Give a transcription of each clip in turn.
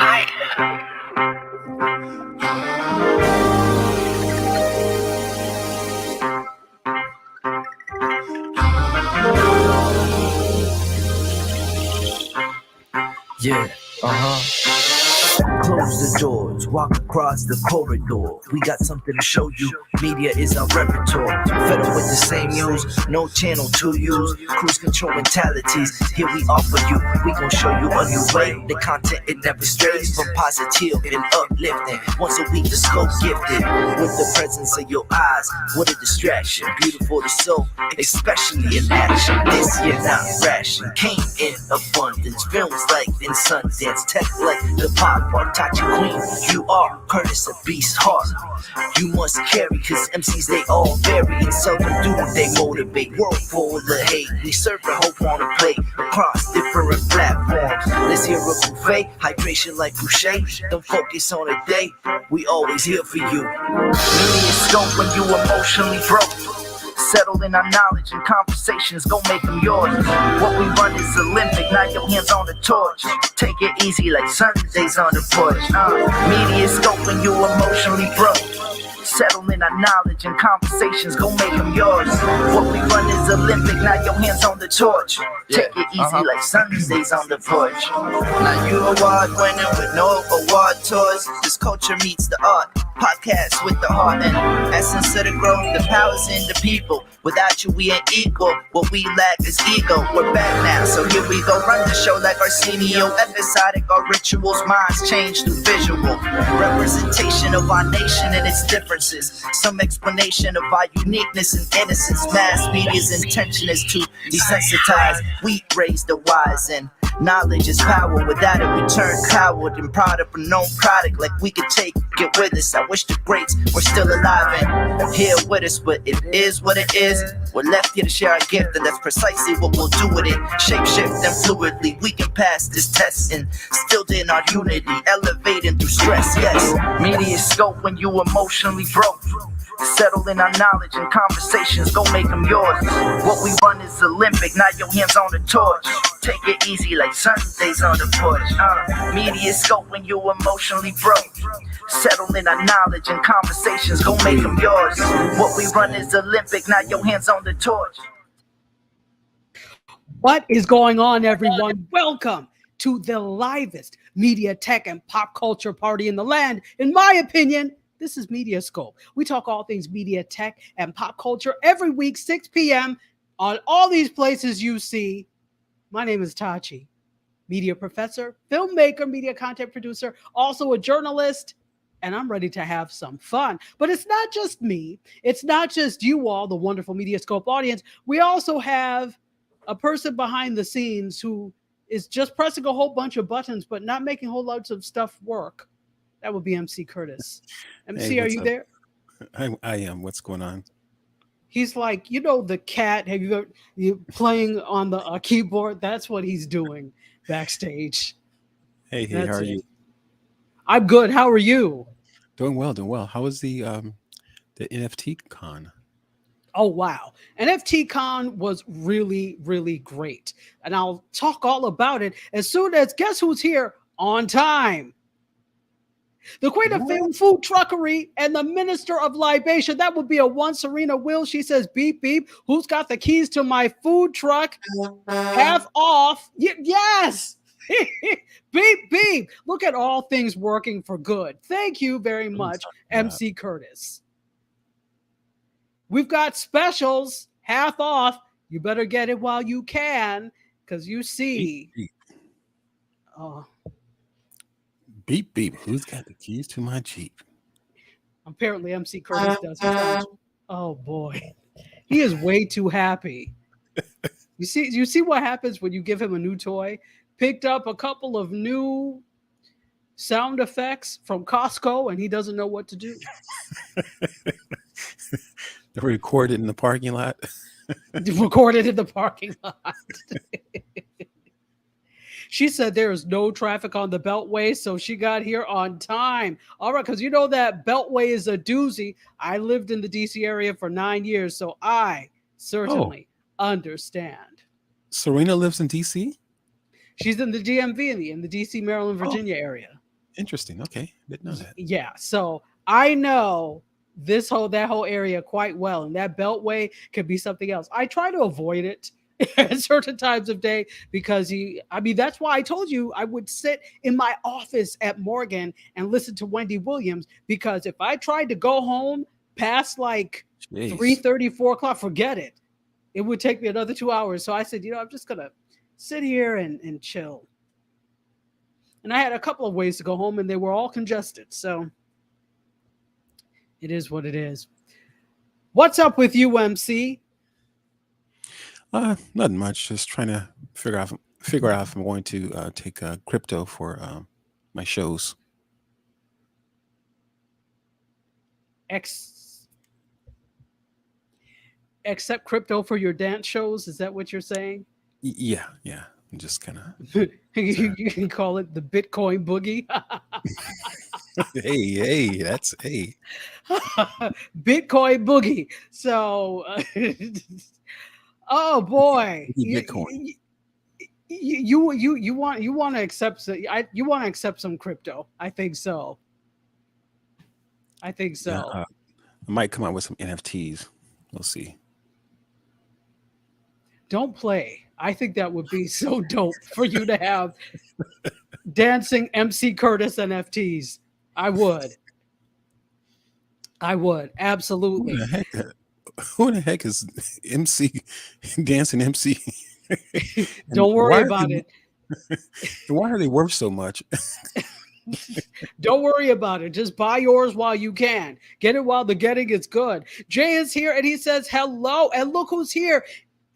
Yeah, Close the doors, walk across the corridor. We got something to show you. Media is our repertoire. Fed up with the same news, no channel to use. Cruise control mentalities, here we offer you. We gon' show you a new way. The content, it never strays from positive and uplifting. Once a week, the scope gifted. With the presence of your eyes, what a distraction. Beautiful to soul, especially in action. This year not ration, came in abundance. Films like in Sundance, tech like the pop art. Tachi Queen, you are Curtis, a beast heart. You must carry, cause MCs they all vary. And seldom do they motivate. World full of hate, we serve the hope on a plate across different platforms. Let's hear a buffet, hydration like Boucher. Don't focus on a day, we always here for you. MediaScope when you emotionally broke. Settle in our knowledge and conversations, go make them yours. What we run is Olympic, now your hands on the torch. Take it easy like Sundays on the porch. MediaScope when you emotionally broke. Settle in our knowledge and conversations, go make them yours. What we run is Olympic, now your hands on the torch. Take it easy like Sundays on the porch. Now you award winner with no award tours. This culture meets the art. Podcast with the heart and essence of the growth. The power's in the people. Without you, we ain't equal. What we lack is ego. We're back now, so here we go. Run the show like Arsenio. Episodic, our rituals, minds change through visual. Representation of our nation and its differences. Some explanation of our uniqueness and innocence. Mass media's intention is to desensitize. We raise the wise and knowledge is power. Without it, we turn coward and proud of a known product. Like we could take it with us. I wish the greats were still alive and here with us, but it is what it is. We're left here to share our gift, and that's precisely what we'll do with it. Shape shift and fluidly, we can pass this test and still in our unity, elevating through stress. Yes, MediaScope when you emotionally broke. Settle in our knowledge and conversations, go make them yours. What we run is Olympic, now your hands on the torch. Take it easy like Sundays on the porch. MediaScope when you emotionally broke. Settle in our knowledge and conversations, go make them yours. What we run is Olympic, now your hands on the torch. What is going on, everyone? Welcome to the livest media, tech, and pop culture party in the land. In my opinion, this is MediaScope. We talk all things media, tech, and pop culture every week, 6 p.m. on all these places you see. My name is Tachi, media professor, filmmaker, media content producer, also a journalist, and I'm ready to have some fun. But it's not just me. It's not just you all, the wonderful MediaScope audience. We also have a person behind the scenes who is just pressing a whole bunch of buttons, but not making whole lots of stuff work. That would be MC Curtis. MC, hey, are you there? I am. What's going on? He's like, you know, the cat. Have you playing on the keyboard? That's what he's doing backstage. Hey, how are you? I'm good. How are you? Doing well, doing well. How was the NFT con? Oh, wow. NFT Con was really, really great. And I'll talk all about it as soon as, guess who's here on time? The queen of film, food truckery, and the minister of libation. That would be a one. Serena Will. She says, beep, beep. Who's got the keys to my food truck? Half off. Yes. Beep, beep. Look at all things working for good. Thank you very much, MC Curtis. We've got specials, half off. You better get it while you can, because you see. Beep, beep, beep. Who's got the keys to my Jeep? Apparently, MC Curtis does. Oh boy, he is way too happy. You see what happens when you give him a new toy? Picked up a couple of new sound effects from Costco, and he doesn't know what to do. They recorded in the parking lot. Recorded in the parking lot. She said there is no traffic on the Beltway, so she got here on time. All right, because you know that Beltway is a doozy. I lived in the D.C. area for 9 years, so I certainly understand. Serena lives in D.C.? She's in the DMV, in the D.C., Maryland, Virginia area. Interesting. Okay, didn't know that. Yeah, so I know that whole area quite well, and that beltway could be something else. I try to avoid it at certain times of day because that's why I told you I would sit in my office at Morgan and listen to Wendy Williams, because if I tried to go home past like Jeez. 3:30, 4 o'clock, forget it. It would take me another 2 hours. So I said, I'm just gonna sit here and chill. And I had a couple of ways to go home, and they were all congested. So it is what it is. What's up with you, MC? Nothing much. Just trying to figure out if I'm going to take crypto for my shows. Except crypto for your dance shows? Is that what you're saying? Yeah. I'm just kind of. You can call it the Bitcoin boogie. hey, that's hey. Bitcoin boogie. So, oh boy, Bitcoin. you want to accept you want to accept some crypto? I think so. Yeah, I might come out with some NFTs. We'll see. Don't play. I think that would be so dope for you to have dancing MC Curtis NFTs. I would absolutely. Who in the heck is MC dancing MC? Don't worry about it. Why are they worth so much? Don't worry about it. Just buy yours while you can. Get it while the getting is good. Jay is here and he says hello. And look who's here.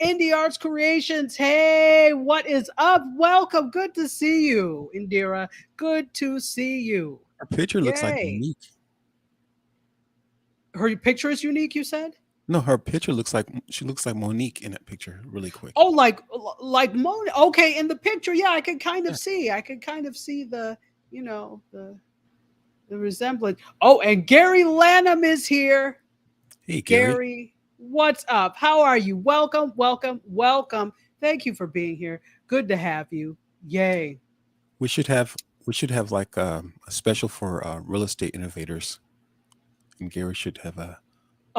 Indie Arts Creations. Hey, what is up? Welcome. Good to see you, Indira. Good to see you. Her picture looks like unique. Her picture is unique, you said? No, her picture looks like Monique in that picture really quick. Oh, like Monique. Okay, in the picture, yeah, I could kind of see. I could kind of see the resemblance. Oh, and Gary Lanham is here. Hey, Gary. What's up? How are you? Welcome. Thank you for being here. Good to have you. Yay. We should have like a special for real estate innovators. And Gary should have a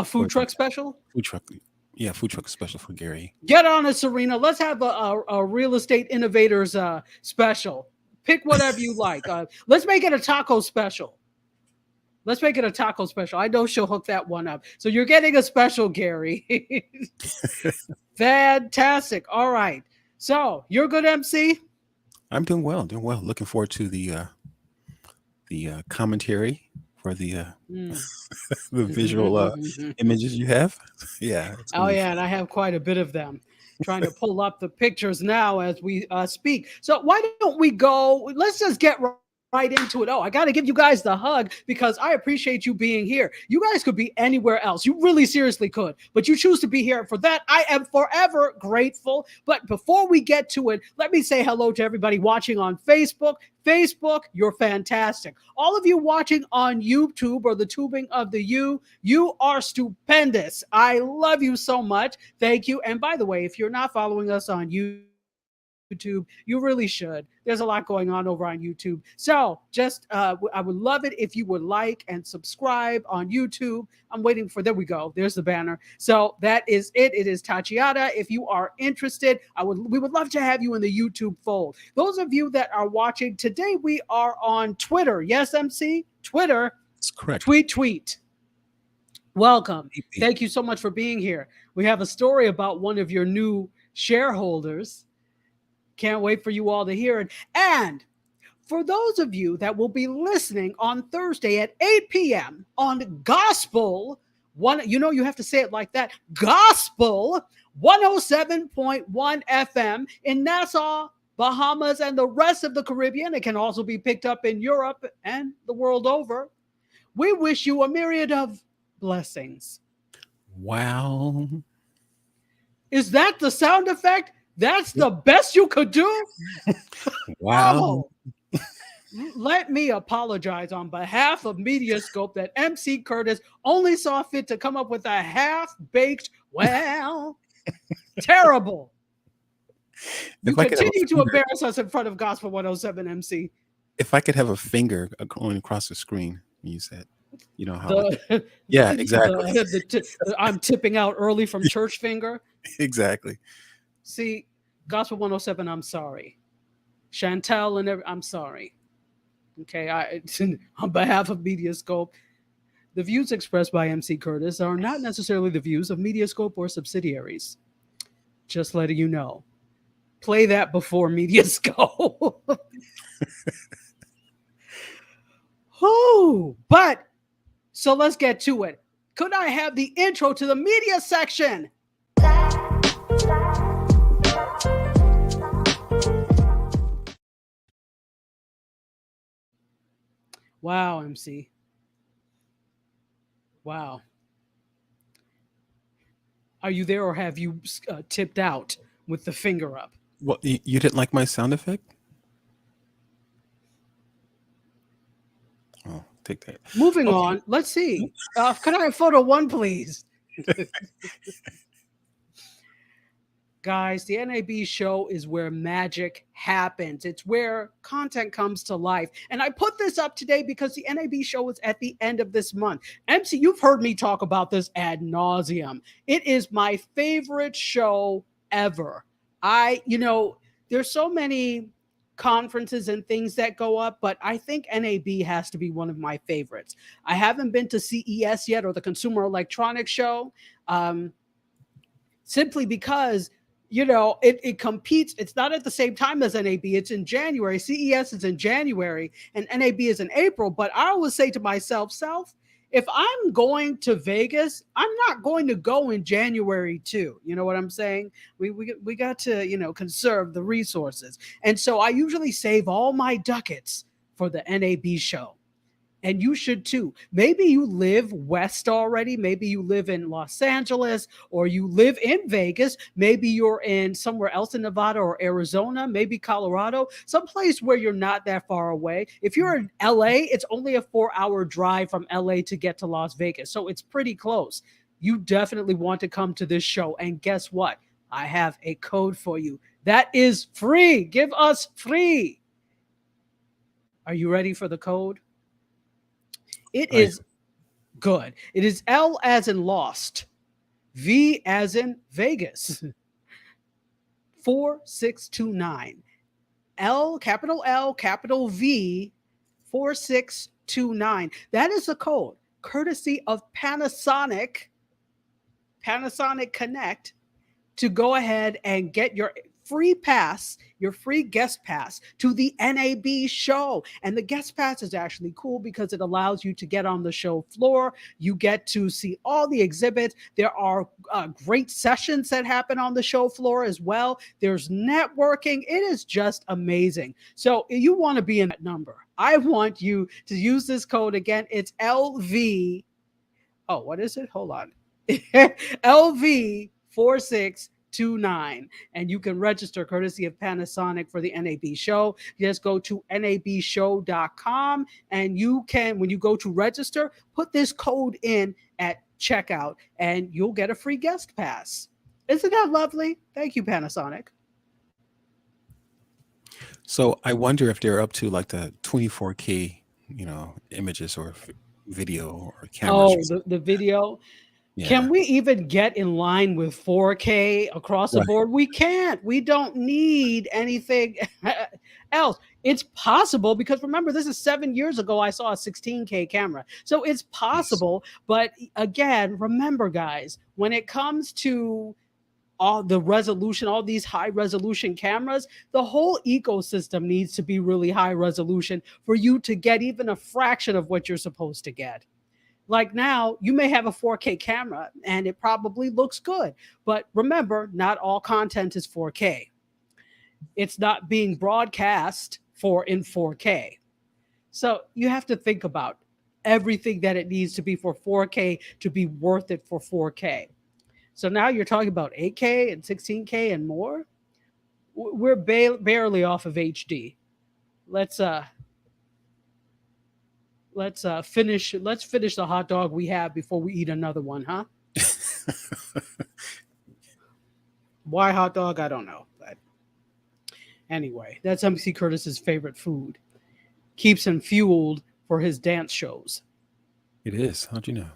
food truck special? Food truck. Yeah, food truck special for Gary. Get on it, Serena. Let's have a real estate innovators special. Pick whatever you like. Let's make it a taco special. I know she'll hook that one up. So you're getting a special, Gary. Fantastic. All right. So you're good, MC? I'm doing well. Looking forward to the commentary for the the visual images you have. Yeah. Oh, yeah. And I have quite a bit of them. Trying to pull up the pictures now as we speak. So why don't we go? Let's just get right into it. Oh, I got to give you guys the hug because I appreciate you being here. You guys could be anywhere else. You really seriously could, but you choose to be here. For that, I am forever grateful. But before we get to it, let me say hello to everybody watching on Facebook. Facebook, you're fantastic. All of you watching on YouTube or the tubing of the you are stupendous. I love you so much. Thank you. And by the way, if you're not following us on YouTube, you really should. There's a lot going on over on YouTube. So just, I would love it if you would like and subscribe on YouTube. I'm waiting for, there we go. There's the banner. So that is it. It is Tatiana. If you are interested, we would love to have you in the YouTube fold. Those of you that are watching today, we are on Twitter. Yes, MC? Twitter. That's correct. Tweet. Welcome. Thank you so much for being here. We have a story about one of your new shareholders. Can't wait for you all to hear it. And for those of you that will be listening on Thursday at 8 p.m. on Gospel, you have to say it like that, Gospel 107.1 FM in Nassau, Bahamas, and the rest of the Caribbean. It can also be picked up in Europe and the world over. We wish you a myriad of blessings. Wow. Is that the sound effect? That's the best you could do? Wow. Oh. Let me apologize on behalf of MediaScope that MC Curtis only saw fit to come up with a half-baked, terrible. You continue to embarrass us in front of Gospel 107 MC. if I could have a finger going across the screen, you said, you know how it's, The, yeah, exactly. I'm tipping out early from church finger. Exactly. See, Gospel 107, I'm sorry. Chantel and I'm sorry. Okay, on behalf of MediaScope, the views expressed by MC Curtis are not necessarily the views of MediaScope or subsidiaries. Just letting you know. Play that before MediaScope. Oh, but so let's get to it. Could I have the intro to the media section? Wow, MC. Wow. Are you there or have you tipped out with the finger up? Well, you didn't like my sound effect? Oh, take that. Moving Okay. on, let's see. Could I have photo one, please? Guys, the NAB show is where magic happens. It's where content comes to life. And I put this up today because the NAB show is at the end of this month. MC, you've heard me talk about this ad nauseum. It is my favorite show ever. There's so many conferences and things that go up, but I think NAB has to be one of my favorites. I haven't been to CES yet, or the Consumer Electronics Show, simply because it competes. It's not at the same time as NAB. It's in January. CES is in January and NAB is in April. But I always say to myself, if I'm going to Vegas, I'm not going to go in January too. You know what I'm saying? We got to, conserve the resources. And so I usually save all my ducats for the NAB show. And you should too. Maybe you live west already. Maybe you live in Los Angeles or you live in Vegas. Maybe you're in somewhere else in Nevada or Arizona, maybe Colorado, someplace where you're not that far away. If you're in LA, it's only a 4-hour drive from LA to get to Las Vegas. So it's pretty close. You definitely want to come to this show. And guess what? I have a code for you. That is free. Give us free. Are you ready for the code? It is good. It is L as in lost, V as in Vegas, 4629. L, capital V, 4629. That is the code, courtesy of Panasonic Connect, to go ahead and get your free pass, your free guest pass to the NAB show. And the guest pass is actually cool because it allows you to get on the show floor. You get to see all the exhibits. There are great sessions that happen on the show floor as well. There's networking. It is just amazing. So you want to be in that number. I want you to use this code again. It's LV. Oh, what is it? Hold on. LV 4629, and you can register courtesy of Panasonic for the NAB show. Just go to nabshow.com, and you can, when you go to register, put this code in at checkout and you'll get a free guest pass. Isn't that lovely? Thank you, Panasonic. So I wonder if they're up to like the 24K, images or video or cameras. Oh, the video. Yeah. Can we even get in line with 4K across the board? We can't. We don't need anything else. It's possible because remember, this is 7 years ago. I saw a 16K camera. So it's possible. Yes. But again, remember, guys, when it comes to all the resolution, all these high resolution cameras, the whole ecosystem needs to be really high resolution for you to get even a fraction of what you're supposed to get. Like now, you may have a 4K camera and it probably looks good. But remember, not all content is 4K. It's not being broadcast in 4K. So you have to think about everything that it needs to be for 4K to be worth it for 4K. So now you're talking about 8K and 16K and more. We're barely off of HD. Let's finish the hot dog we have before we eat another one, huh? Why hot dog? I don't know. But anyway, that's MC Curtis's favorite food. keeps him fueled for his dance shows. It is. How'd you know?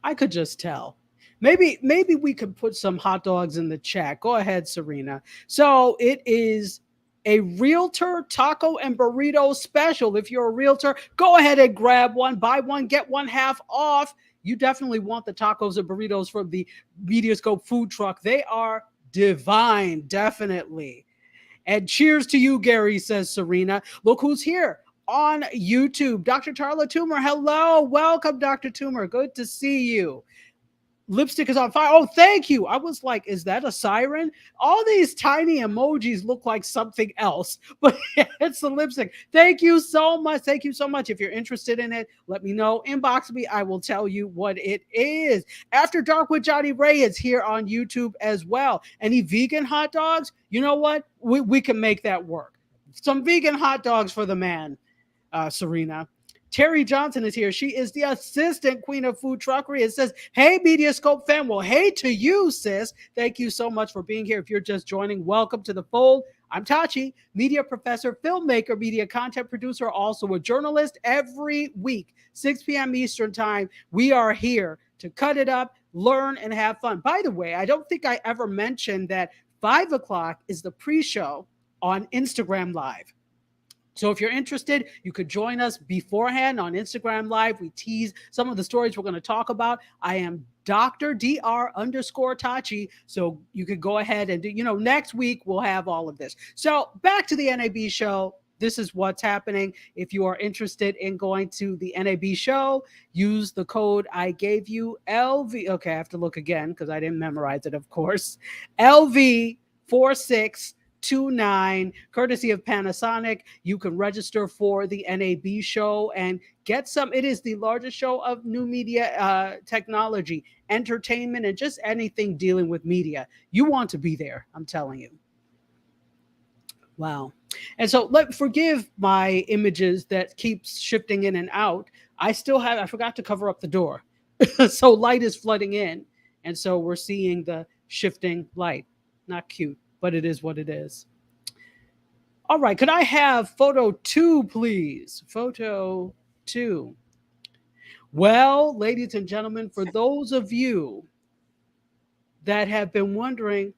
I could just tell. Maybe we could put some hot dogs in the chat. Go ahead, Serena. So it is a realtor taco and burrito special. If you're a realtor, go ahead and grab one. Buy one, get one half off. You definitely want the tacos and burritos from the MediaScope food truck. They are divine, definitely. And cheers to you, Gary, says Serena. Look who's here on YouTube. Dr. Tarla Toomer, hello. Welcome, Dr. Toomer. Good to see you. Lipstick is on fire. Oh, thank you. I was like, is that a siren? All these tiny emojis look like something else, but it's the lipstick. Thank you so much. Thank you so much. If you're interested in it, let me know. Inbox me. I will tell you what it is. After Dark with Johnny Ray is here on YouTube as well. Any vegan hot dogs? You know what? We can make that work. Some vegan hot dogs for the man, Serena. Terry Johnson is here. She is the assistant queen of food truckery. It says, hey, MediaScope fam. Well, hey to you, sis. Thank you so much for being here. If you're just joining, welcome to the fold. I'm Tachi, media professor, filmmaker, media content producer, also a journalist. Every week, 6 p.m. Eastern time, we are here to cut it up, learn, and have fun. By the way, I don't think I ever mentioned that 5 o'clock is the pre-show on Instagram Live. So if you're interested, you could join us beforehand on Instagram Live. We tease some of the stories we're going to talk about. I am Dr. Dr_Tachi. So you could go ahead and do, next week we'll have all of this. So back to the NAB show. This is what's happening. If you are interested in going to the NAB show, use the code I gave you, LV. Okay, I have to look again because I didn't memorize it, of course. LV4629, courtesy of Panasonic. You can register for the NAB show and get some. It is the largest show of new media technology, entertainment, and just anything dealing with media. You want to be there, I'm telling you. Wow. And so forgive my images that keeps shifting in and out. I forgot to cover up the door. So light is flooding in. And so we're seeing the shifting light. Not cute, but it is what it is. All right. Could I have photo 2, please? Photo 2. Well, ladies and gentlemen, for those of you that have been wondering,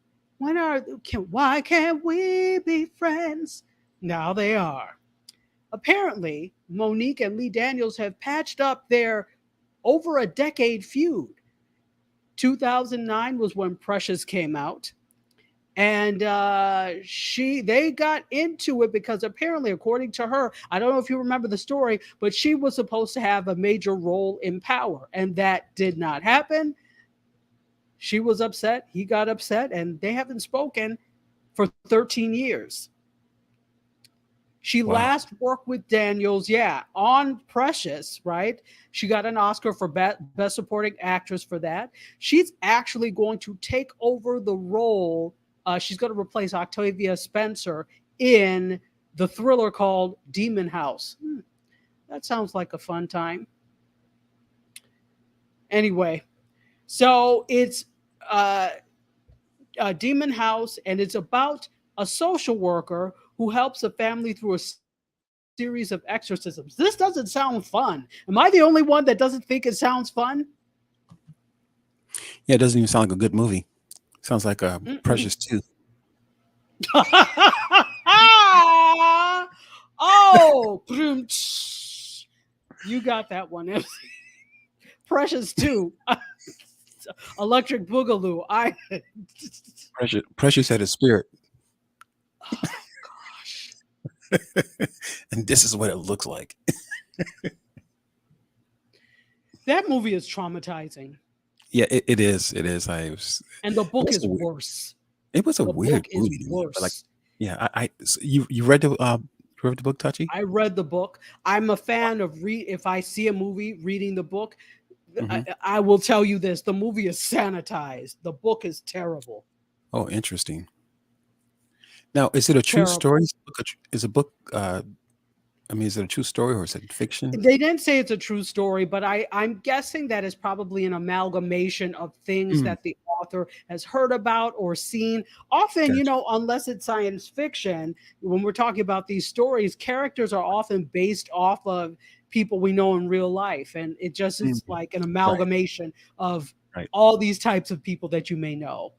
why can't we be friends? Now they are. Apparently, Monique and Lee Daniels have patched up their over a decade feud. 2009 was when Precious came out. And they got into it because apparently, according to her, I don't know if you remember the story, but she was supposed to have a major role in Power, and that did not happen. She was upset. He got upset, and they haven't spoken for 13 years. She last worked with Daniels, on Precious, right? She got an Oscar for Best Supporting Actress for that. She's actually going to take over the role. She's going to replace Octavia Spencer in the thriller called Demon House. That sounds like a fun time. Anyway, so it's Demon House, and it's about a social worker who helps a family through a series of exorcisms. This doesn't sound fun. Am I the only one that doesn't think it sounds fun? Yeah, it doesn't even sound like a good movie. Sounds like a Precious 2. Oh, you got that one. Precious 2. Electric Boogaloo. Precious had a spirit. Oh, gosh. And this is what it looks like. That movie is traumatizing. Yeah, it is. It is. And the book is worse. It was a weird movie. Worse. You read the book, Tachi? I read the book. I'm a fan of if I see a movie, reading the book. I will tell you this: the movie is sanitized. The book is terrible. Oh, interesting. Now, is it a true story? Is a book I mean, is it a true story or is it fiction? They didn't say it's a true story, but I'm guessing that it's probably an amalgamation of things Mm, that the author has heard about or seen. Often, gotcha. unless it's science fiction, when we're talking about these stories, characters are often based off of people we know in real life. And it just Mm, is like an right, amalgamation of right, all these types of people that you may know.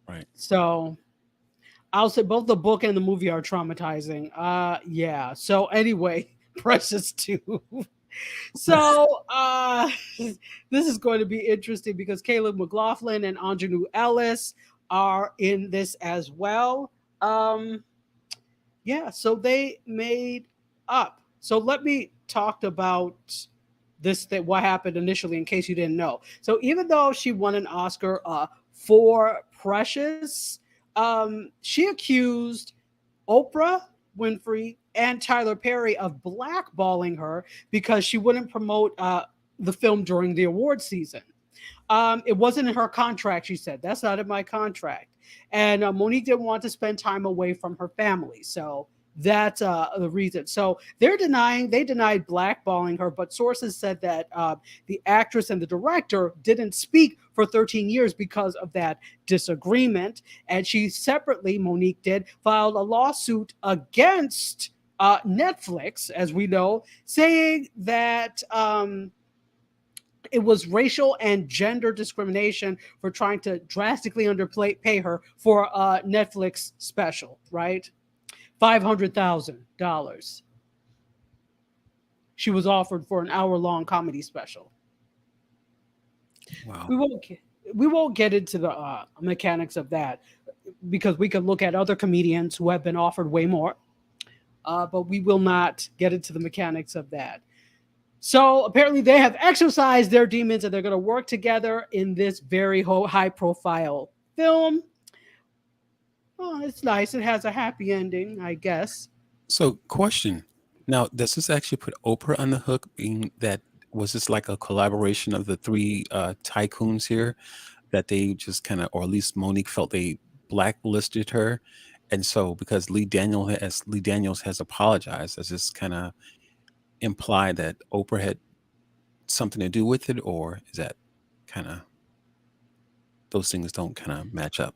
right. So I'll say both the book and the movie are traumatizing. Yeah. So anyway, Precious 2. So this is going to be interesting because Caleb McLaughlin and Anjanou Ellis are in this as well. Um, yeah, so they made up. So let me talk about this that what happened initially in case you didn't know. So even though she won an Oscar for Precious, she accused Oprah Winfrey and Tyler Perry of blackballing her because she wouldn't promote the film during the award season. It wasn't in her contract, she said. That's not in my contract. And Monique didn't want to spend time away from her family. So that's the reason. So they denied blackballing her, but sources said that the actress and the director didn't speak for 13 years because of that disagreement. And she separately, Monique did, filed a lawsuit against Netflix, as we know, saying that it was racial and gender discrimination for trying to drastically underpay her for a Netflix special, right? $500,000 she was offered for an hour-long comedy special. Wow. We won't we won't get into the mechanics of that because we could look at other comedians who have been offered way more, but we will not get into the mechanics of that. So apparently they have exercised their demons and they're going to work together in this very high profile film. Oh, it's nice. It has a happy ending, I guess. So, question. Now, does this actually put Oprah on the hook? Being that was this like a collaboration of the three tycoons here that they just kind of, or at least Monique felt they blacklisted her, and so because Lee Daniels has apologized, does this kind of imply that Oprah had something to do with it, or is that kind of those things don't kind of match up?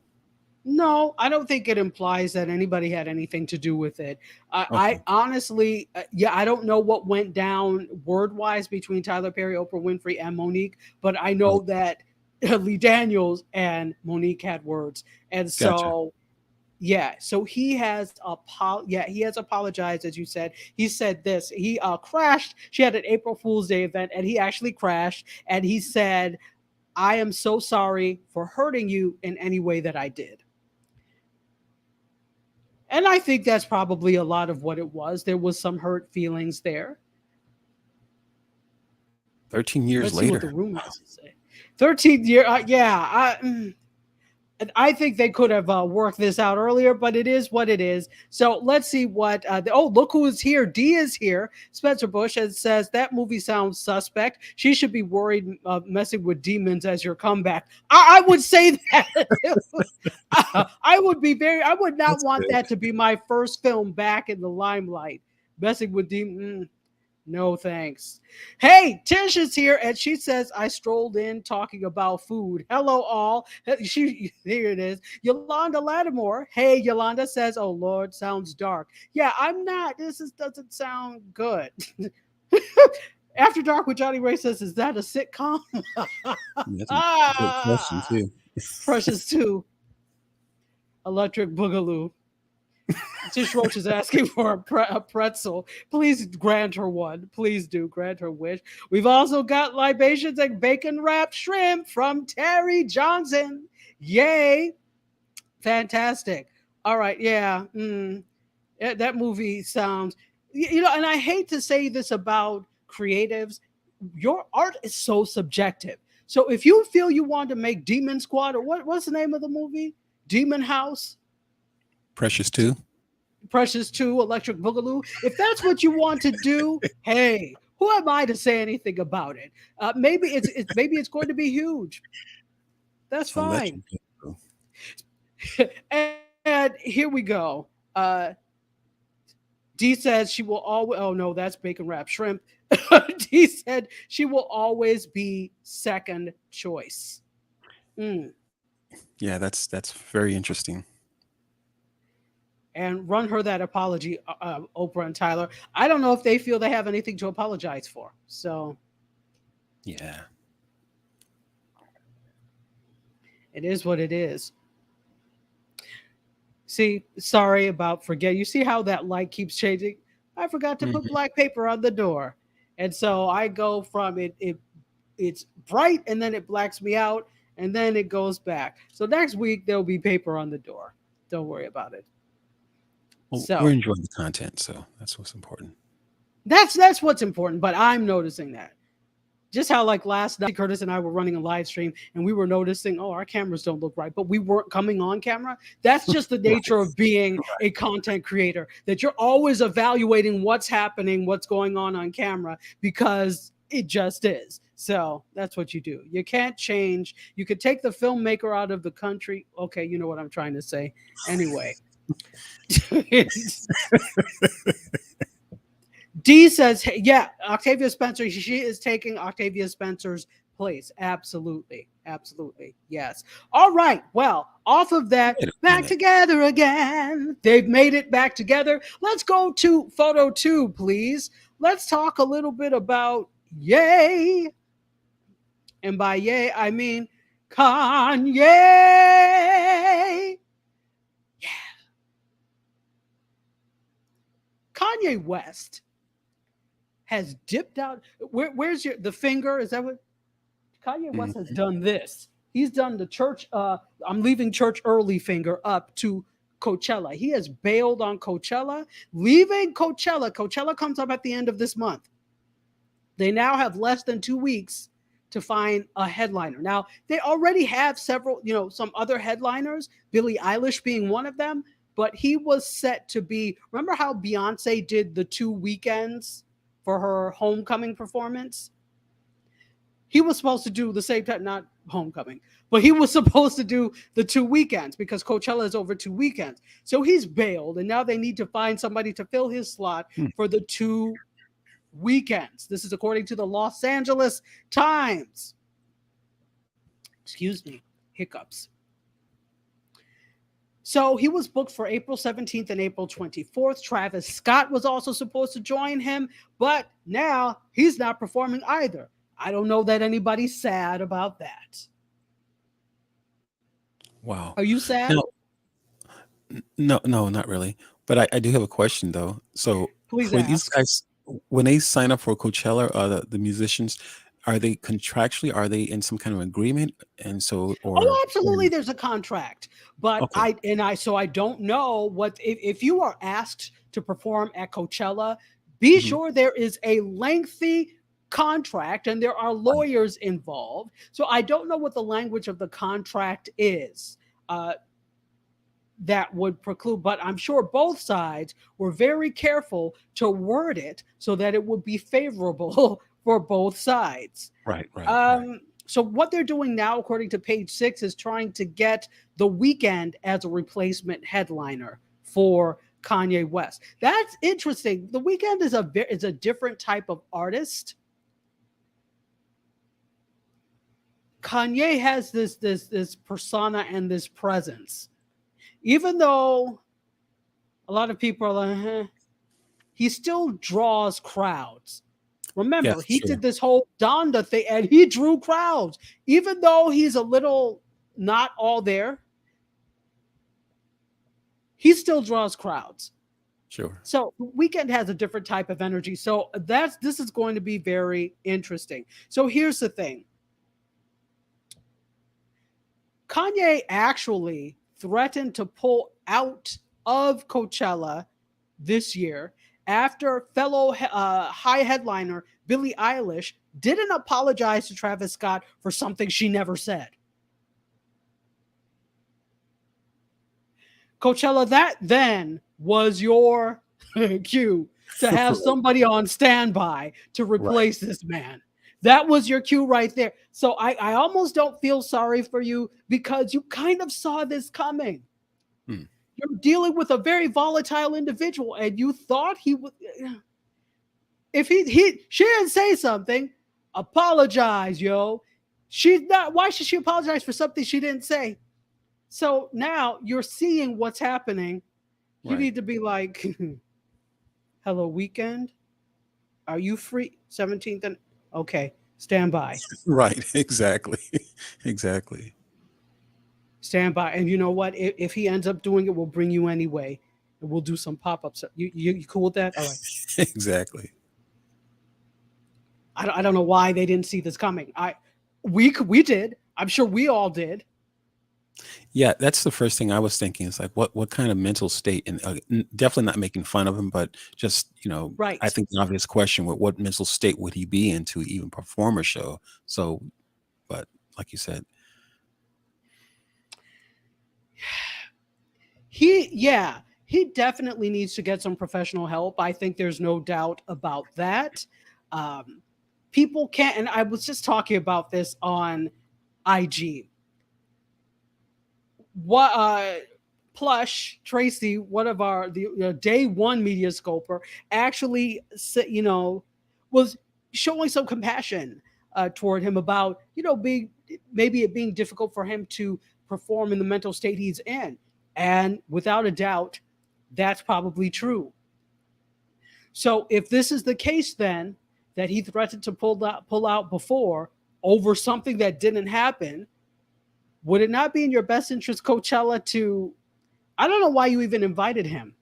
No, I don't think it implies that anybody had anything to do with it. I Okay, honestly, yeah, I don't know what went down word wise between Tyler Perry, Oprah Winfrey, and Monique, but I know right, that Lee Daniels and Monique had words. And gotcha. so yeah, so he has apologized, as you said. He said this. He crashed. She had an April Fool's Day event, and he actually crashed. And he said, "I am so sorry for hurting you in any way that I did." And I think that's probably a lot of what it was. There was some hurt feelings there. 13 years Let's see what later. the room has to say. 13 year, yeah. And I think they could have worked this out earlier, but it is what it is. So let's see what. Look who is here. D is here. Spencer Bush says that movie sounds suspect. She should be worried messing with demons as your comeback. I would say that. I would be very. I would not That's want good. that to be my first film back in the limelight. Messing with demons. No thanks. Hey, Tish is here and she says I strolled in talking about food. Hello all. She here it is. Yolanda Lattimore. Hey, Yolanda says, "Oh Lord, sounds dark." Yeah, I'm not. Doesn't sound good. After Dark with Johnny Ray says, "Is that a sitcom?" That's a good question ah, too. Precious 2, Electric Boogaloo. Tish Roach is asking for a pretzel. Please grant her one. Please do grant her wish. We've also got libations and bacon wrapped shrimp from Terry Johnson. Yay. Fantastic. All right. Yeah. That movie sounds, and I hate to say this about creatives. Your art is so subjective. So if you feel you want to make Demon Squad or what's the name of the movie? Demon House? Precious too. Precious 2, Electric Boogaloo. If that's what you want to do, hey, who am I to say anything about it? Maybe it's going to be huge. That's fine. Electric Boogaloo. And here we go. D says she will always, oh no, that's bacon wrapped shrimp. D said she will always be second choice. Yeah, that's very interesting. And run her that apology, Oprah and Tyler. I don't know if they feel they have anything to apologize for. So Yeah. it is what it is. See, sorry about forget. You see how that light keeps changing? I forgot to put Mhm. black paper on the door. And so I go from it's bright and then it blacks me out and then it goes back. So next week there'll be paper on the door. Don't worry about it. Well, we're So enjoying the content, so that's what's important. that's what's important, but I'm noticing that. Just how like last night Curtis and I were running a live stream and we were noticing, oh, our cameras don't look right, but we weren't coming on camera. That's just the nature of being a content creator, that you're always evaluating what's happening, what's going on camera, because it just is. So that's what you do. You can't change. You could take the filmmaker out of the country. Okay, you know what I'm trying to say. Anyway. D says, hey, yeah, Octavia Spencer, she is taking Octavia Spencer's place. Absolutely. Absolutely. Yes. All right. Well, off of that, back together again. They've made it back together. Let's go to photo 2, please. Let's talk a little bit about Ye. And by Ye, I mean Kanye. Yeah. Kanye West has dipped out. Where's the finger? Is that what Kanye West has done? This. He's done the church. I'm leaving church early finger up to Coachella. He has bailed on Coachella, leaving Coachella. Coachella comes up at the end of this month. They now have less than 2 weeks to find a headliner. Now, they already have several, some other headliners, Billie Eilish being one of them, but he was set to be, remember how Beyonce did the 2 weekends for her homecoming performance? He was supposed to do the same time, not homecoming, but he was supposed to do the 2 weekends because Coachella is over 2 weekends. So he's bailed, and now they need to find somebody to fill his slot for the 2 weekends. This is according to the Los Angeles Times. Excuse me, hiccups. So he was booked for April 17th and April 24th. Travis Scott was also supposed to join him, but now he's not performing either. I don't know that anybody's sad about that. Wow. Are you sad? No, not really. But I do have a question though. So Please for these ask. guys, when they sign up for Coachella, the musicians, are they contractually, are they in some kind of agreement? And so, Oh, absolutely. There's a contract, but okay. I don't know what, if you are asked to perform at Coachella, be sure there is a lengthy contract and there are lawyers involved. So I don't know what the language of the contract is that would preclude, but I'm sure both sides were very careful to word it so that it would be favorable for both sides. Right. So what they're doing now, according to Page 6, is trying to get The Weeknd as a replacement headliner for Kanye West. That's interesting. The Weeknd is a different type of artist. Kanye has this persona and this presence. Even though a lot of people are like, he still draws crowds. Remember, Yes, he sure. did this whole Donda thing and he drew crowds. Even though he's a little not all there, he still draws crowds. Sure. So Weeknd has a different type of energy. So this is going to be very interesting. So here's the thing. Kanye actually threatened to pull out of Coachella this year after fellow high headliner Billie Eilish didn't apologize to Travis Scott for something she never said. Coachella, that then was your cue to have somebody on standby to replace this man. That was your cue right there. So I almost don't feel sorry for you because you kind of saw this coming. You're dealing with a very volatile individual, and you thought he would. If she didn't say something, apologize, yo. She's not. Why should she apologize for something she didn't say? So now you're seeing what's happening. You need to be like, hello, weekend. Are you free? 17th and okay, stand by. Right. Exactly. Exactly. Stand by. And you know what? If he ends up doing it, we'll bring you anyway. And we'll do some pop-ups. You cool with that? All right. Exactly. I don't know why they didn't see this coming. We did. I'm sure we all did. Yeah, that's the first thing I was thinking. Is like, what kind of mental state? And definitely not making fun of him, but just Right. I think the obvious question: what mental state would he be in to even perform a show? So, but like you said, he definitely needs to get some professional help. I think there's no doubt about that. People can't, and I was just talking about this on IG. What Plush Tracy, one of the day one media scoper, actually was showing some compassion toward him about maybe it being difficult for him to perform in the mental state he's in, and without a doubt, that's probably true. So if this is the case, then that he threatened to pull out before over something that didn't happen, would it not be in your best interest, Coachella, to, I don't know why you even invited him.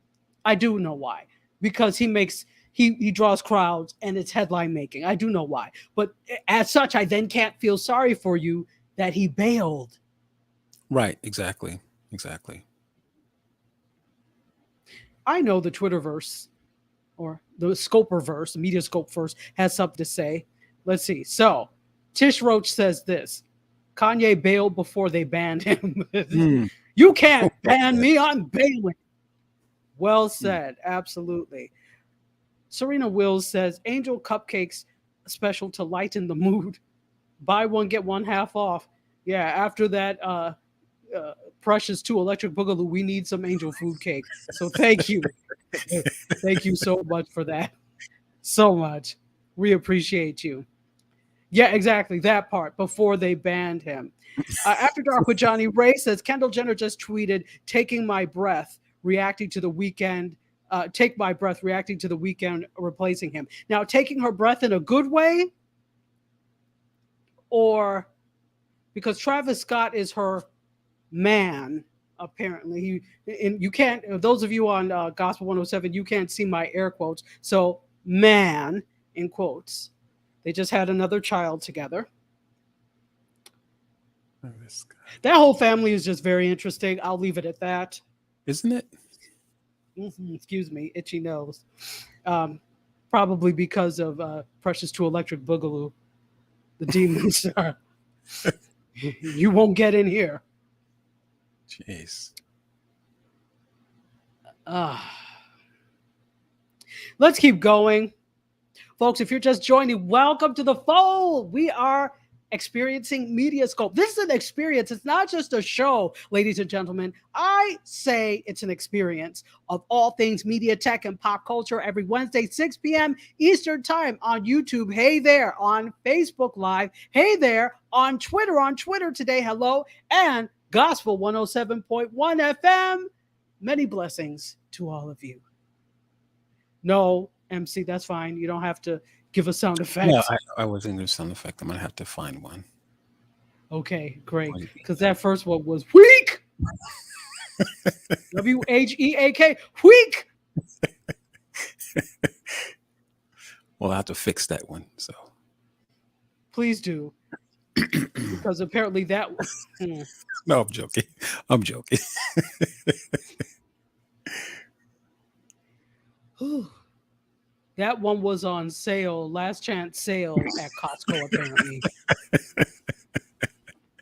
I do know why. Because he draws crowds and it's headline making. I do know why. But as such, I then can't feel sorry for you that he bailed. right? Exactly. Exactly. I know the Twitterverse or the Scoperverse, the MediaScope first, has something to say. Let's see. So Tish Roach says this: Kanye bailed before they banned him. You can't ban me. I'm bailing. Well said. Absolutely. Serena Wills says Angel Cupcakes special to lighten the mood. Buy one, get one half off. Yeah, after that Precious 2 Electric Boogaloo, we need some Angel food cake. So thank you. Thank you so much for that. So much. We appreciate you. Yeah, exactly. That part before they banned him. After Dark with Johnny Ray says Kendall Jenner just tweeted, taking my breath, reacting to the weekend. Take my breath, reacting to the weekend, replacing him. Now, taking her breath in a good way, or because Travis Scott is her man, apparently. And you can't, those of you on Gospel 107, you can't see my air quotes. So, man, in quotes. They just had another child together. That whole family is just very interesting. I'll leave it at that. Isn't it? Excuse me, itchy nose. Probably because of Precious 2 Electric Boogaloo, the demon star. You won't get in here. Jeez. Let's keep going. Folks, if you're just joining, welcome to the fold. We are experiencing MediaScope. This is an experience. It's not just a show, ladies and gentlemen. I say it's an experience of all things media, tech, and pop culture every Wednesday, 6 p.m. Eastern Time on YouTube. Hey there. On Facebook Live. Hey there. On Twitter today. Hello. And Gospel 107.1 FM. Many blessings to all of you. No, MC, that's fine. You don't have to give a sound effect. Yeah, I was in the sound effect. I'm going to have to find one. Okay, great. Because that first one was weak. WHEAK, weak. Well, I have to fix that one. So please do. Because apparently that was. No, I'm joking. I'm joking. That one was on sale, last chance sale at Costco, apparently.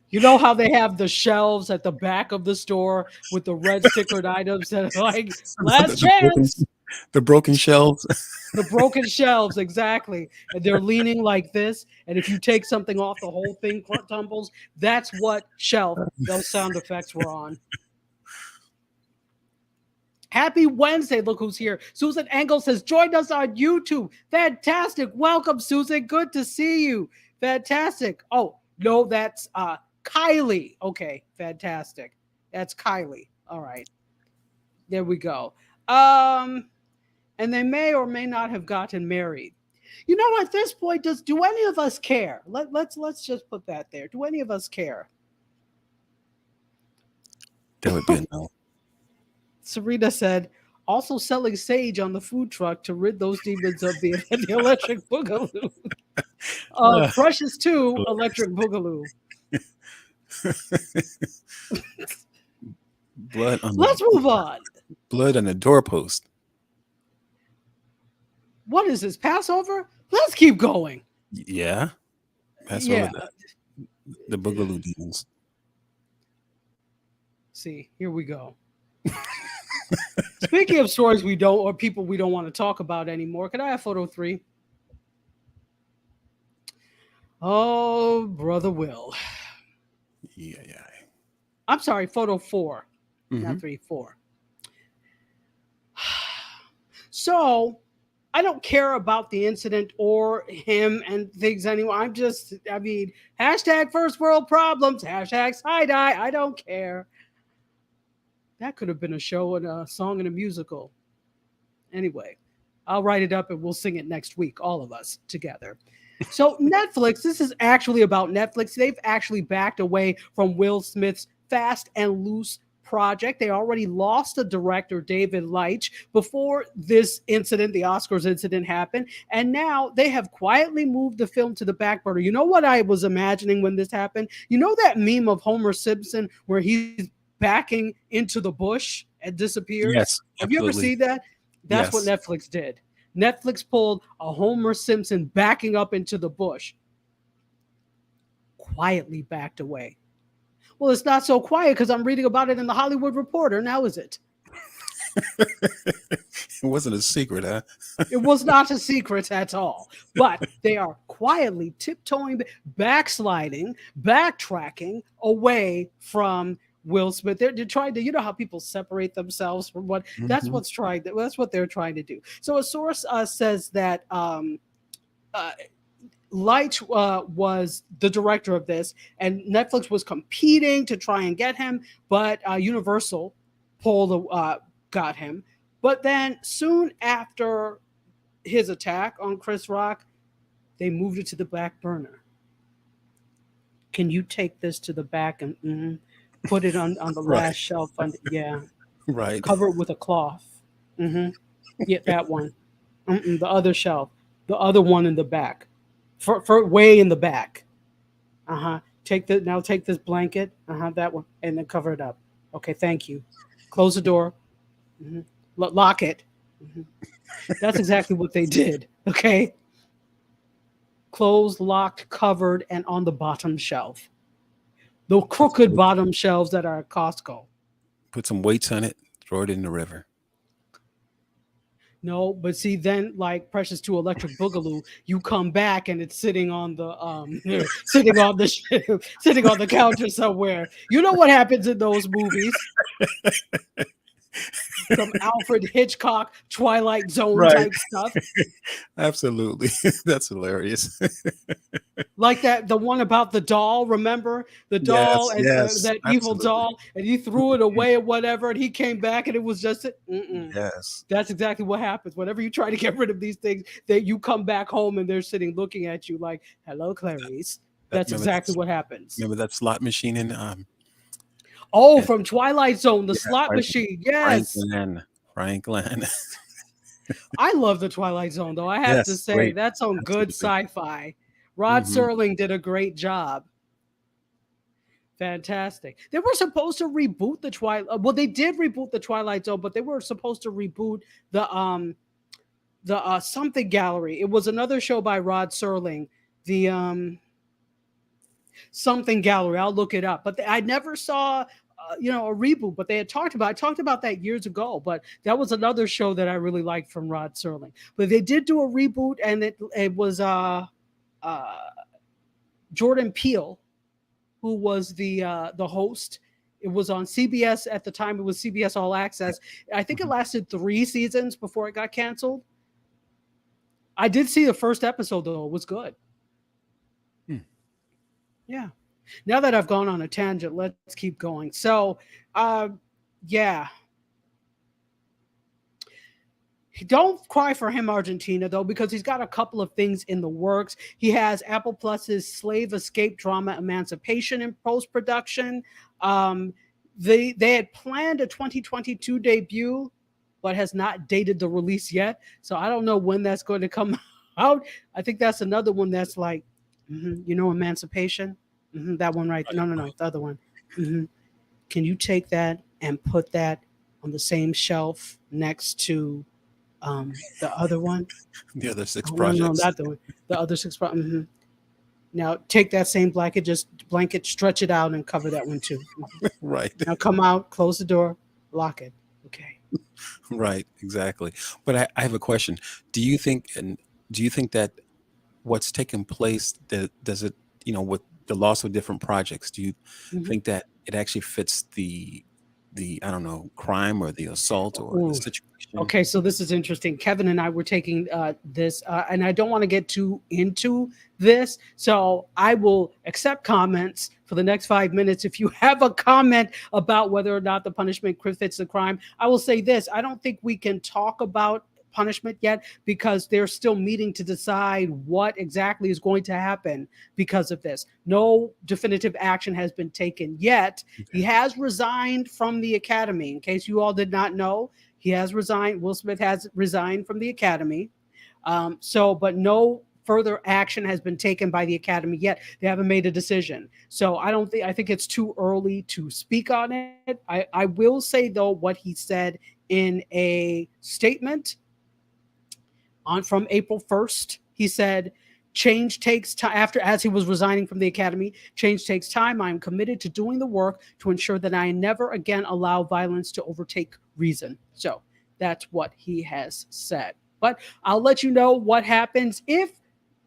You know how they have the shelves at the back of the store with the red stickered items that are like, last chance. The broken shelves. The broken shelves, exactly. And they're leaning like this. And if you take something off, the whole thing tumbles. That's what shelf those sound effects were on. Happy Wednesday. Look who's here. Susan Engels has joined us on YouTube. Fantastic. Welcome, Susan. Good to see you. Fantastic. Oh, no, that's Kylie. Okay, fantastic. That's Kylie. All right. There we go. And they may or may not have gotten married. You know, at this point, do any of us care? Let's just put that there. Do any of us care? That would be a no. Serena said, also selling sage on the food truck to rid those demons of the electric boogaloo. Precious too, electric boogaloo. Let's move on. Blood on the doorpost. What is this, Passover? Let's keep going. Yeah. Passover, the boogaloo demons. See, here we go. Speaking of stories we don't, or people we don't want to talk about anymore, can I have photo 3? Oh, brother Will. Yeah. I'm sorry, photo 4, not 3, 4. So, I don't care about the incident or him and things anymore. hashtag first world problems, hashtag side-eye. I don't care. That could have been a show and a song and a musical. Anyway, I'll write it up and we'll sing it next week, all of us together. So Netflix, this is actually about Netflix. They've actually backed away from Will Smith's Fast and Loose project. They already lost the director, David Leitch, before this incident, the Oscars incident, happened. And now they have quietly moved the film to the back burner. You know what I was imagining when this happened? You know that meme of Homer Simpson where he's backing into the bush and disappears? Yes. Have you ever seen that? That's what Netflix did. Netflix pulled a Homer Simpson backing up into the bush. Quietly backed away. Well, it's not so quiet because I'm reading about it in the Hollywood Reporter. Now is it? It wasn't a secret, huh? It was not a secret at all. But they are quietly tiptoeing, backsliding, backtracking away from Will Smith. They're trying to, you know how people separate themselves from what, that's what they're trying to do. So a source says that Leitch was the director of this, and Netflix was competing to try and get him, but Universal got him. But then soon after his attack on Chris Rock, they moved it to the back burner. Can you take this to the back and put it on the last shelf? Right. Cover it with a cloth. Yeah, that one. The other shelf. The other one in the back. For way in the back. Take this blanket. That one, and then cover it up. Okay, thank you. Close the door. Lock it. That's exactly what they did. Okay. Closed, locked, covered, and on the bottom shelf. The crooked bottom shelves that are at Costco. Put some weights on it, throw it in the river. No, but see, then like Precious 2 Electric Boogaloo, you come back and it's sitting on the sitting on the counter somewhere. You know what happens in those movies? Some Alfred Hitchcock Twilight Zone type stuff. Absolutely. That's hilarious. Like the one about the doll, remember? The doll that evil doll, and he threw it away or whatever, and he came back and it was just Yes. That's exactly what happens. Whenever you try to get rid of these things, that you come back home and they're sitting looking at you like, hello, Clarice. That's exactly what happens. Remember that slot machine in from Twilight Zone, the slot machine. Yes. Frank Land. I love the Twilight Zone, though. I have to say, great. That's some good sci-fi. Rod Serling did a great job. Fantastic. They were supposed to reboot the Twilight. Well, they did reboot the Twilight Zone, but they were supposed to reboot the something gallery. It was another show by Rod Serling. The something gallery. I'll look it up. But I never saw a reboot, but they had talked about that years ago, but that was another show that I really liked from Rod Serling. But they did do a reboot, and it was Jordan Peele who was the host, It was on CBS at the time. It was CBS All Access. I think it lasted 3 seasons before it got canceled. I did see the first episode, though. It was good. Yeah. Now that I've gone on a tangent, let's keep going. So, yeah. Don't cry for him, Argentina, though, because he's got a couple of things in the works. He has Apple Plus's Slave Escape drama Emancipation in post-production. They had planned a 2022 debut, but has not dated the release yet. So I don't know when that's going to come out. I think that's another one that's like, Emancipation. That one, right? No, the other one. Can you take that and put that on the same shelf next to the other one? The other 6 projects. No, not the one. The other 6 projects. Now take that same blanket, stretch it out and cover that one too. Right. Now come out, close the door, lock it. Okay. Right, exactly. But I have a question. Do you think that what's taken place, does it, with the loss of different projects, do you think that it actually fits the I don't know, crime or the assault or the situation? Okay, so this is interesting. Kevin and I were taking this, and I don't want to get too into this, so I will accept comments for the next 5 minutes. If you have a comment about whether or not the punishment fits the crime, I will say this. I don't think we can talk about punishment yet because they're still meeting to decide what exactly is going to happen because of this. No definitive action has been taken yet. Okay. He has resigned from the Academy. In case you all did not know, he has resigned. Will Smith has resigned from the Academy. But no further action has been taken by the Academy yet. They haven't made a decision. So I think it's too early to speak on it. I will say, though, what he said in a statement from April 1st, he said, change takes time. As he was resigning from the Academy, change takes time. I am committed to doing the work to ensure that I never again allow violence to overtake reason. So that's what he has said. But I'll let you know what happens if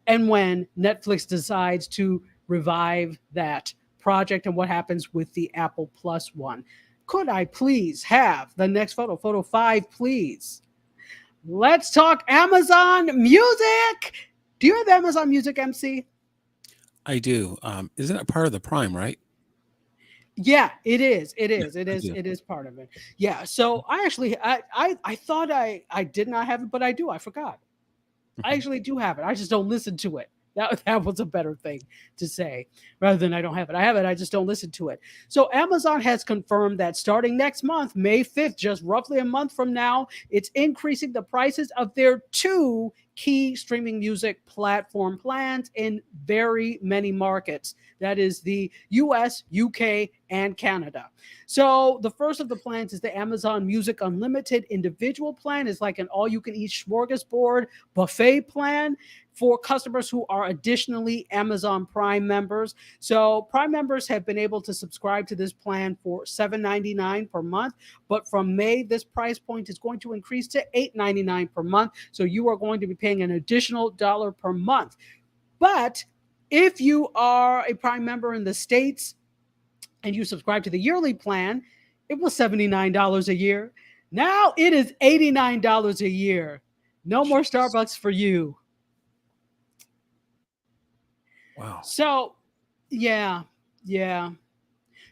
and when Netflix decides to revive that project and what happens with the Apple Plus one. Could I please have the next photo 5, please? Let's talk Amazon Music. Do you have Amazon Music, MC? I do. Isn't it part of the Prime, right? Yeah, it is. It is part of it. Yeah. So I actually, I thought I did not have it, but I do. I forgot. I actually do have it. I just don't listen to it. That was a better thing to say rather than I don't have it. I have it. I just don't listen to it. So Amazon has confirmed that starting next month, May 5th, just roughly a month from now, it's increasing the prices of their 2 key streaming music platform plans in very many markets. That is the US, UK, and Canada. So the first of the plans is the Amazon Music Unlimited individual plan. It's like an all-you-can-eat smorgasbord buffet plan for customers who are additionally Amazon Prime members. So Prime members have been able to subscribe to this plan for $7.99 per month. But from May, this price point is going to increase to $8.99 per month. So you are going to be paying an additional $1 per month. But if you are a Prime member in the States and you subscribe to the yearly plan, it was $79 a year. Now it is $89 a year. No more Starbucks for you. Wow. So, yeah.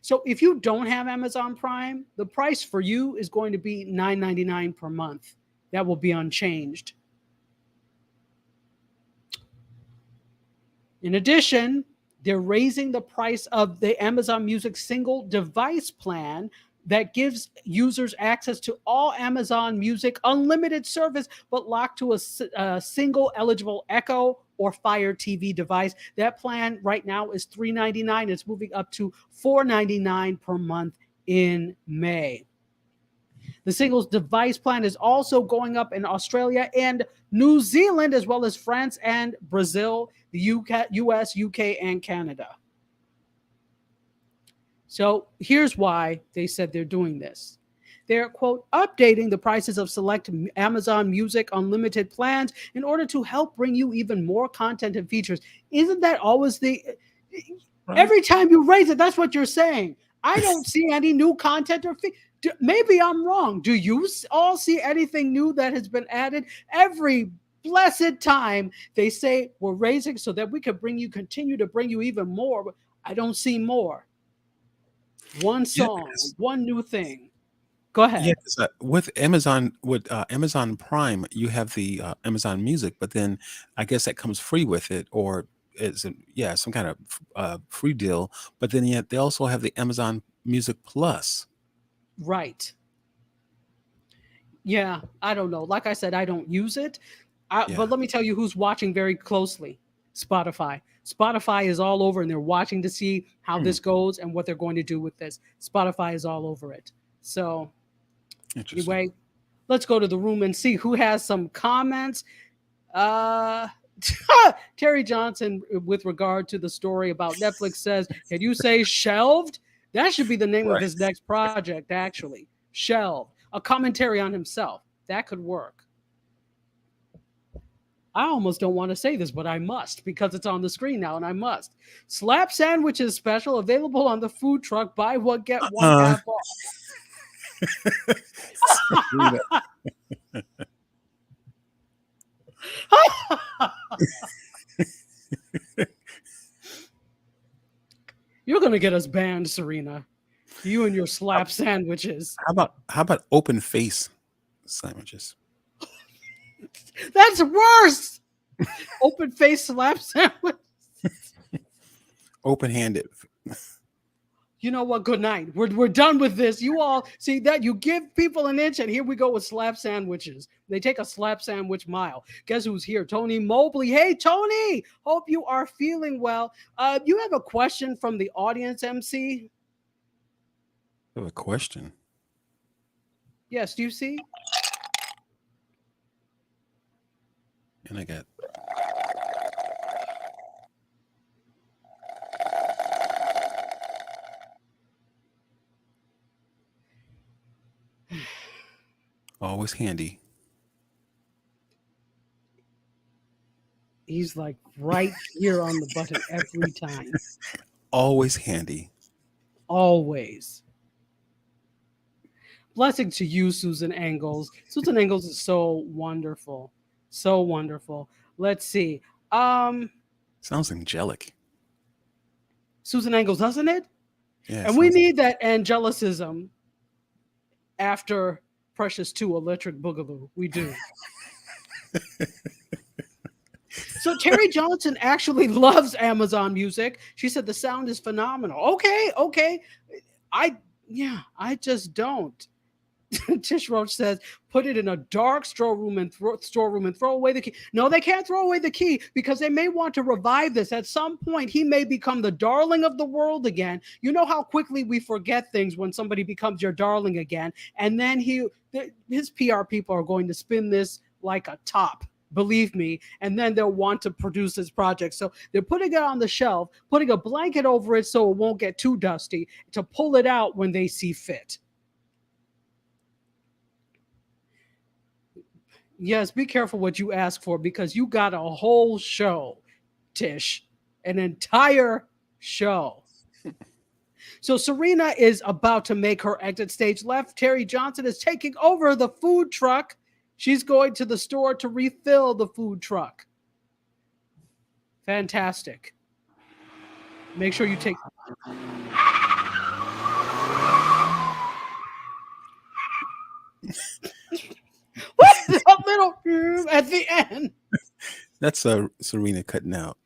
So if you don't have Amazon Prime, the price for you is going to be $9.99 per month. That will be unchanged. In addition, they're raising the price of the Amazon Music single device plan that gives users access to all Amazon Music unlimited service, but locked to a single eligible Echo or Fire TV device. That plan right now is $3.99. It's moving up to $4.99 per month in May. The singles device plan is also going up in Australia and New Zealand, as well as France and Brazil, the UK, US, UK, and Canada. So here's why they said they're doing this. They're, quote, updating the prices of select Amazon Music Unlimited plans in order to help bring you even more content and features. Isn't that always the... Right. Every time you raise it, that's what you're saying. I don't see any new content or maybe I'm wrong. Do you all see anything new that has been added? Every blessed time they say we're raising so that we can continue to bring you even more. But I don't see more. One song, Yes. one new thing. Go ahead. Yes, with Amazon Prime, you have the Amazon Music, but then I guess that comes free with it, or some kind of free deal. But then yet they also have the Amazon Music Plus. Right. Yeah, I don't know. Like I said, I don't use it. But Yeah. let me tell you who's watching very closely. Spotify. Spotify is all over and they're watching to see how Hmm, this goes and what they're going to do with this. Spotify is all over it. So, interesting. anyway, let's go to the room and see who has some comments. Uh Terry Johnson, with regard to the story about Netflix, says, can you say shelved? That should be the name of Right. his next project, actually. Shelved. A commentary on himself. That could work. I almost don't want to say this, but I must because it's on the screen now and I must. Slap sandwiches special available on the food truck. Buy one, get one Uh, half off. Serena, You're going to get us banned, Serena. You and your how, slap sandwiches. how about open face sandwiches? That's worse. Open face slap sandwich. Open handed. You know what? Good night. We're done with this. You all see that you give people an inch, and here we go with slap sandwiches. They take a slap sandwich mile. Guess who's here? Tony Mobley. Hey, Tony. Hope you are feeling well. You have a question from the audience, MC? I have a question. Yes. Do you see? And I got always handy. He's like right here on the button every time. Always handy. Always. Blessing to you, Susan Engels. Susan Engels is so wonderful. So wonderful. Let's see. Sounds angelic. Susan Engels, doesn't it? Yeah, it And we sounds need that angelicism after Precious 2 Electric Boogaloo. We do. So Terry Johnson actually loves Amazon Music. She said the sound is phenomenal. Okay. I just don't. Tish Roach says, put it in a dark storeroom and throw away the key. No, they can't throw away the key because they may want to revive this. At some point, he may become the darling of the world again. You know how quickly we forget things when somebody becomes your darling again. And then his PR people are going to spin this like a top. Believe me, and then they'll want to produce this project. So they're putting it on the shelf, putting a blanket over it so it won't get too dusty to pull it out when they see fit. Yes, be careful what you ask for because you got a whole show, Tish, an entire show. So Serena is about to make her exit stage left. Terry Johnson is taking over the food truck. She's going to the store to refill the food truck. Fantastic. Make sure you take. What's that little at the end? that's Serena cutting out.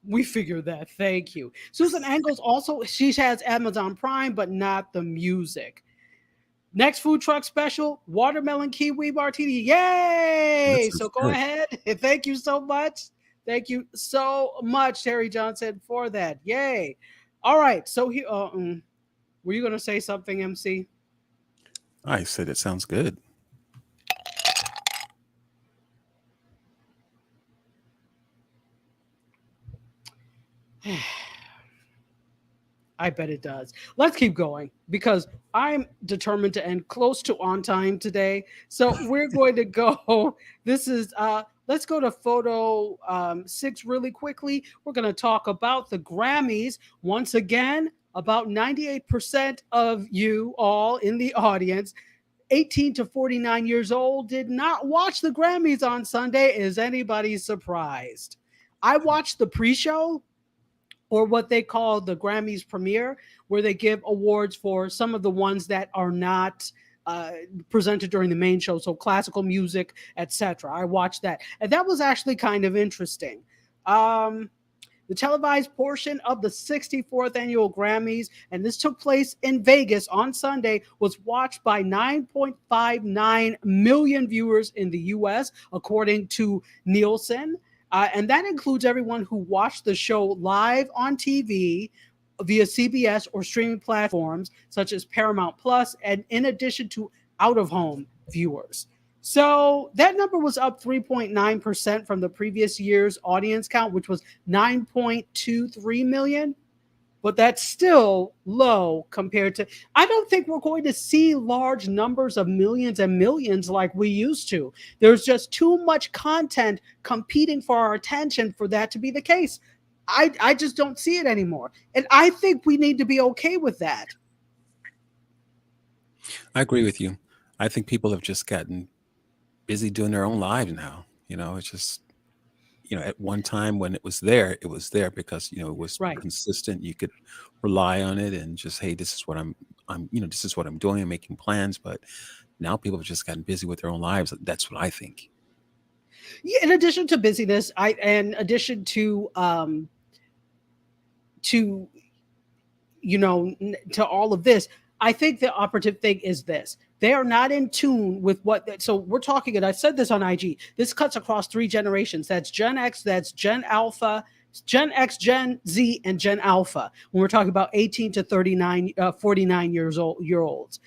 We figured that. Thank you. Susan Engels also, she has Amazon Prime, but not the music. Next food truck special, watermelon kiwi martini. That Yay! sounds So go good. ahead. Thank you so much. Thank you so much, Terry Johnson, for that. Yay. All right. So here, were you going to say something, MC? I said it sounds good. I bet it does. Let's keep going because I'm determined to end close to on time today. So we're going to go. This is let's go to photo 6 really quickly. We're going to talk about the Grammys once again. About 98% of you all in the audience 18 to 49 years old did not watch the Grammys on Sunday. Is anybody surprised? I watched the pre-show, or what they call the Grammys premiere, where they give awards for some of the ones that are not presented during the main show, so classical music, etc. I watched that, and that was actually kind of interesting. The televised portion of the 64th annual Grammys, and this took place in Vegas on Sunday, was watched by 9.59 million viewers in the US, according to Nielsen. And that includes everyone who watched the show live on TV via CBS or streaming platforms such as Paramount Plus, and in addition to out-of-home viewers. So that number was up 3.9% from the previous year's audience count, which was 9.23 million. But that's still low compared to, I don't think we're going to see large numbers of millions and millions like we used to. There's just too much content competing for our attention for that to be the case. I just don't see it anymore. And I think we need to be okay with that. I agree with you. I think people have just gotten busy doing their own lives now. It's just, at one time when it was there because, it was Right. consistent. You could rely on it and just, hey, this is what I'm, this is what I'm doing. I'm making plans. But now people have just gotten busy with their own lives. That's what I think. Yeah, in addition to busyness, in addition to all of this, I think the operative thing is this. They are not in tune with so we're talking, and I said this on IG, this cuts across 3 generations. That's Gen X, that's Gen Alpha, Gen X, Gen Z, and Gen Alpha. When we're talking about 18 to 49 years olds.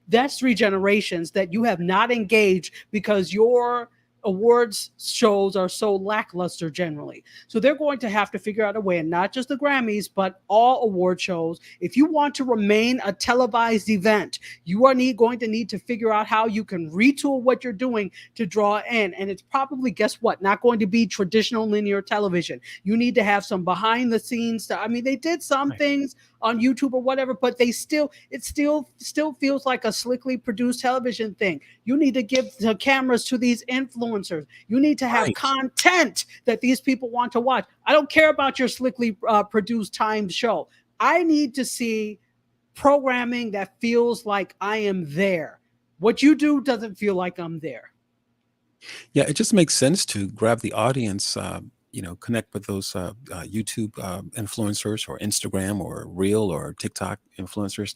That's 3 generations that you have not engaged because your awards shows are so lackluster generally. So they're going to have to figure out a way, and not just the Grammys, but all award shows. If you want to remain a televised event, you are going to need to figure out how you can retool what you're doing to draw in. And it's probably, guess what, not going to be traditional linear television. You need to have some behind the scenes stuff. I mean, they did some things on YouTube or whatever, but it still feels like a slickly produced television thing. You need to give the cameras to these influencers. You need to have content that these people want to watch. I don't care about your slickly produced timed show. I need to see programming that feels like I am there. What you do doesn't feel like I'm there. Yeah, it just makes sense to grab the audience, connect with those YouTube influencers or Instagram or Reel or TikTok influencers,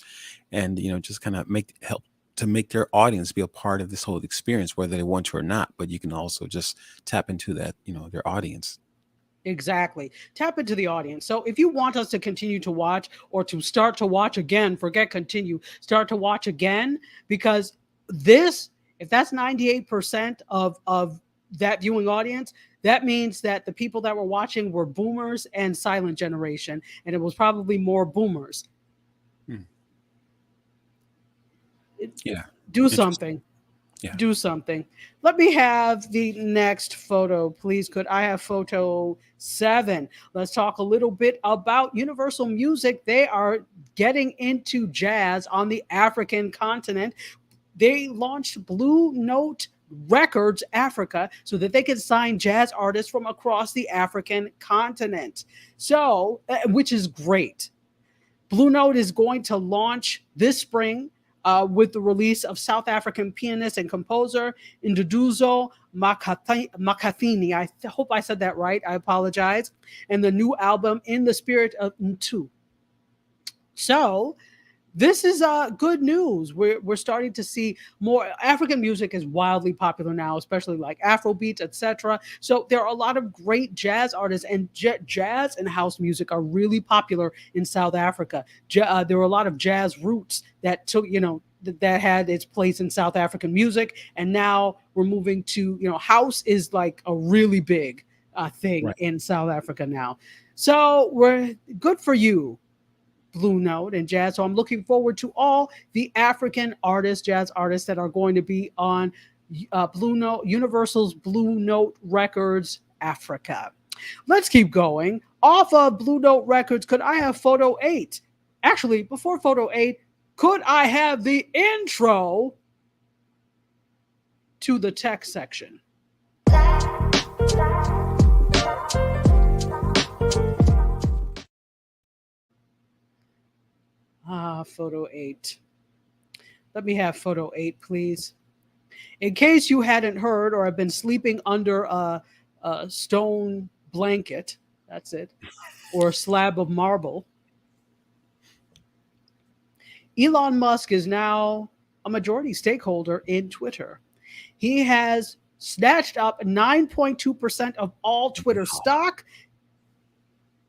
and just kind of help to make their audience be a part of this whole experience, whether they want to or not. But you can also just tap into that, their audience. Exactly. Tap into the audience. So if you want us to continue to watch or to start to watch again, forget continue, start to watch again, because if that's 98% of that viewing audience, that means that the people that were watching were boomers and silent generation, and it was probably more boomers. Yeah. Do something. Yeah. Do something. Let me have the next photo, please. Could I have photo 7? Let's talk a little bit about Universal Music. They are getting into jazz on the African continent. They launched Blue Note Records Africa so that they can sign jazz artists from across the African continent. So, which is great. Blue Note is going to launch this spring with the release of South African pianist and composer Nduduzo Makathini. I hope I said that right. I apologize. And the new album In the Spirit of Ntu. So this is good news. We're starting to see more. African music is wildly popular now, especially like Afrobeats, etc. So there are a lot of great jazz artists, and jazz and house music are really popular in South Africa. There were a lot of jazz roots that took, that had its place in South African music, and now we're moving to, house is like a really big thing in South Africa now. So we're good for you. Blue Note and jazz. So I'm looking forward to all the African artists, jazz artists that are going to be on Blue Note, Universal's Blue Note Records Africa. Let's keep going. Off of Blue Note Records, could I have photo 8? Actually, before photo 8, could I have the intro to the tech section? Photo 8. Let me have photo 8, please. In case you hadn't heard or have been sleeping under a stone blanket, that's it, or a slab of marble, Elon Musk is now a majority stakeholder in Twitter. He has snatched up 9.2% of all Twitter stock.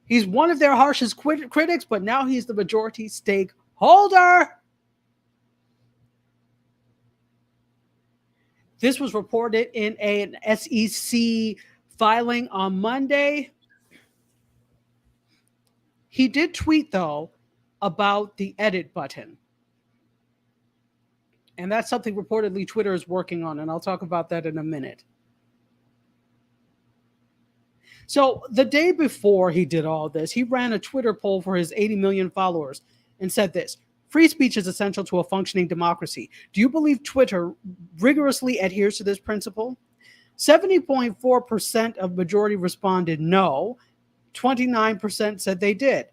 He's one of their harshest critics, but now he's the majority stakeholder. This was reported in an SEC filing on Monday. He did tweet, though, about the edit button. And that's something reportedly Twitter is working on, and I'll talk about that in a minute. So the day before he did all this, he ran a Twitter poll for his 80 million followers and said this: free speech is essential to a functioning democracy. Do you believe Twitter rigorously adheres to this principle? 70.4% of majority responded no. 29% said they did.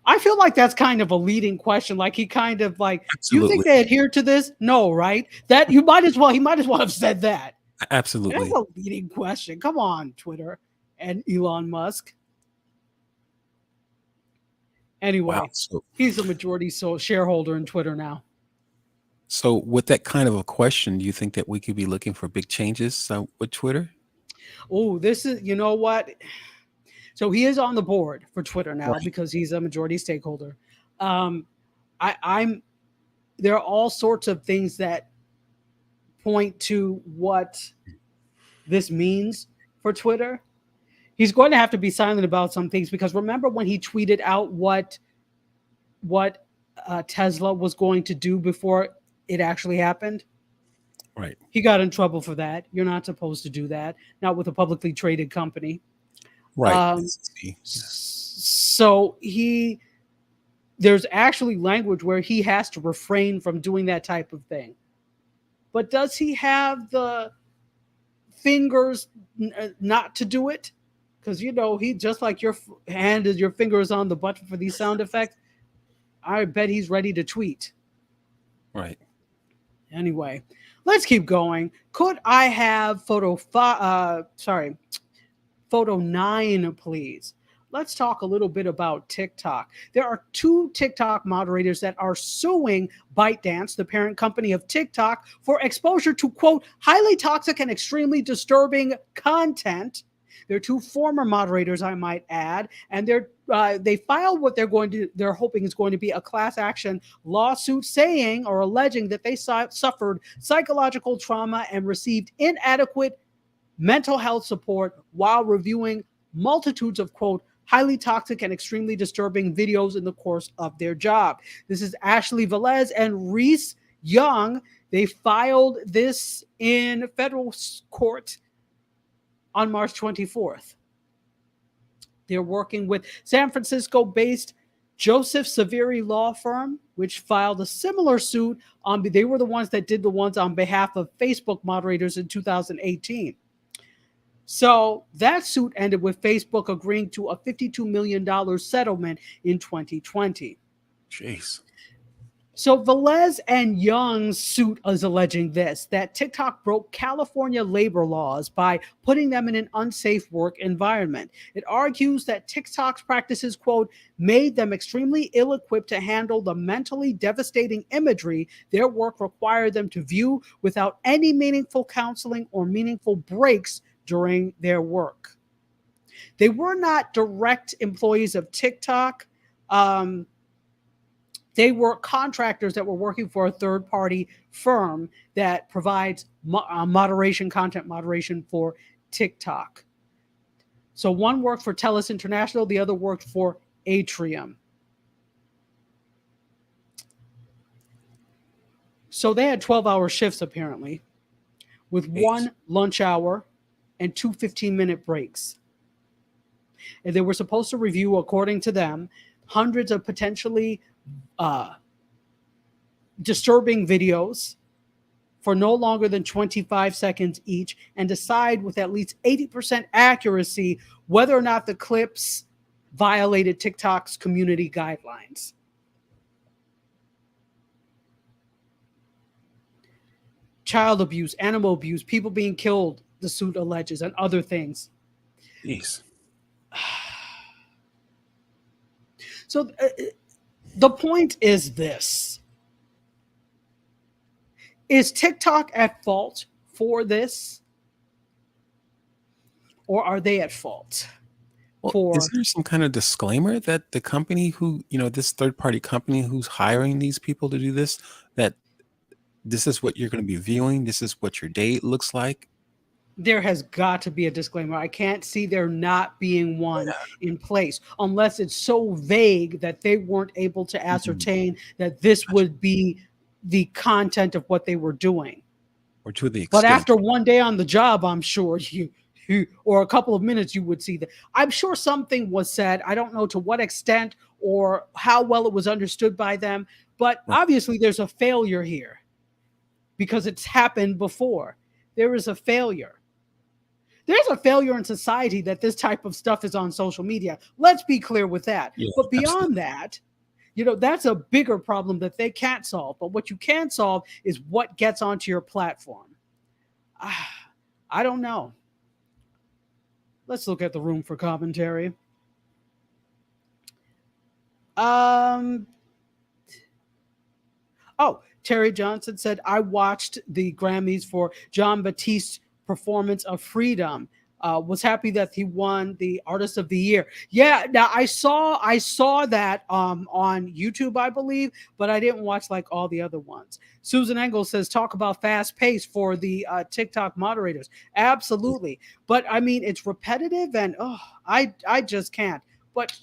I feel like that's kind of a leading question. Like he kind of like, Absolutely. You think they adhere to this? No, right? That he might as well have said that. Absolutely. That's a leading question. Come on, Twitter and Elon Musk. Anyway, Wow. So, he's a majority shareholder in Twitter now. so with that kind of a question, do you think that we could be looking for big changes with Twitter? Oh, this is, you know what? So he is on the board for Twitter now because he's a majority stakeholder. There are all sorts of things that point to what this means for Twitter. He's going to have to be silent about some things because remember when he tweeted out what Tesla was going to do before it actually happened? Right. He got in trouble for that. You're not supposed to do that, not with a publicly traded company. Right. So there's actually language where he has to refrain from doing that type of thing. But does he have the fingers not to do it? Because, you know, he just like your hand is your fingers on the button for these sound effects. I bet he's ready to tweet. Right. Anyway, let's keep going. Could I have photo 9, please? Let's talk a little bit about TikTok. There are 2 TikTok moderators that are suing ByteDance, the parent company of TikTok, for exposure to, quote, highly toxic and extremely disturbing content. They're 2 former moderators, I might add, and they filed what they're hoping is going to be a class action lawsuit saying or alleging that they suffered psychological trauma and received inadequate mental health support while reviewing multitudes of, quote, highly toxic and extremely disturbing videos in the course of their job. This is Ashley Velez and Reese Young. They filed this in federal court on March 24th. They're working with San Francisco-based Joseph Saveri law firm, which filed a similar suit they were the ones that did the ones on behalf of Facebook moderators in 2018. So that suit ended with Facebook agreeing to a $52 million settlement in 2020. Jeez. So Velez and Young's suit is alleging that TikTok broke California labor laws by putting them in an unsafe work environment. It argues that TikTok's practices, quote, made them extremely ill-equipped to handle the mentally devastating imagery their work required them to view without any meaningful counseling or meaningful breaks during their work. They were not direct employees of TikTok. They were contractors that were working for a third-party firm that provides content moderation for TikTok. So one worked for TELUS International, the other worked for atrium. So they had 12-hour shifts apparently, with one lunch hour and two 15-minute breaks. And they were supposed to review, according to them, hundreds of potentially disturbing videos for no longer than 25 seconds each and decide with at least 80% accuracy whether or not the clips violated TikTok's community guidelines. Child abuse, animal abuse, people being killed, the suit alleges, and other things. Jeez. So the point is this. Is TikTok at fault for this? Or are they at fault? Well, is there some kind of disclaimer that the company who, this third-party company who's hiring these people to do this, that this is what you're going to be viewing, this is what your day looks like? There has got to be a disclaimer. I can't see there not being one in place unless it's so vague that they weren't able to ascertain that this would be the content of what they were doing. Or to the extent. But after one day on the job, I'm sure you or a couple of minutes, you would see that. I'm sure something was said. I don't know to what extent or how well it was understood by them, but obviously there's a failure here because it's happened before. There is a failure. There's a failure in society that this type of stuff is on social media. Let's be clear with that. Yeah, but beyond that, that's a bigger problem that they can't solve. But what you can solve is what gets onto your platform. I don't know. Let's look at the room for commentary. Terry Johnson said, I watched the Grammys for John Batiste's performance of Freedom. Was happy that he won the Artist of the Year. Yeah, now I saw that on YouTube, I believe, but I didn't watch like all the other ones. Susan Engel says, talk about fast pace for the TikTok moderators. Absolutely. But I mean, it's repetitive and I just can't. But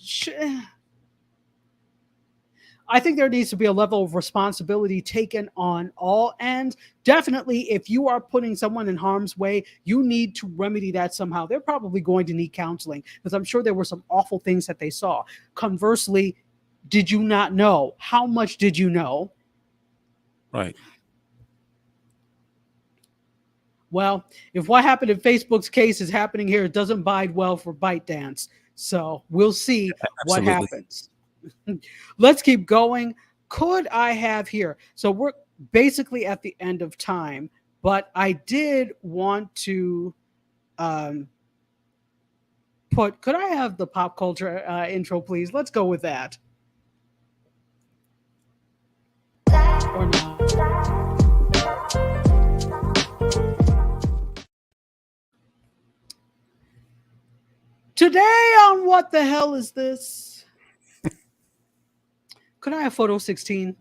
I think there needs to be a level of responsibility taken on all ends. Definitely, if you are putting someone in harm's way, you need to remedy that somehow. They're probably going to need counseling because I'm sure there were some awful things that they saw. Conversely, did you not know? How much did you know? Right. Well, if what happened in Facebook's case is happening here, it doesn't bode well for ByteDance. So we'll see what happens. Let's keep going. Could I have here? So we're basically at the end of time, but I did want to could I have the pop culture intro, please? Let's go with that. Or not. Today on What the Hell Is This? Could I have photo 16?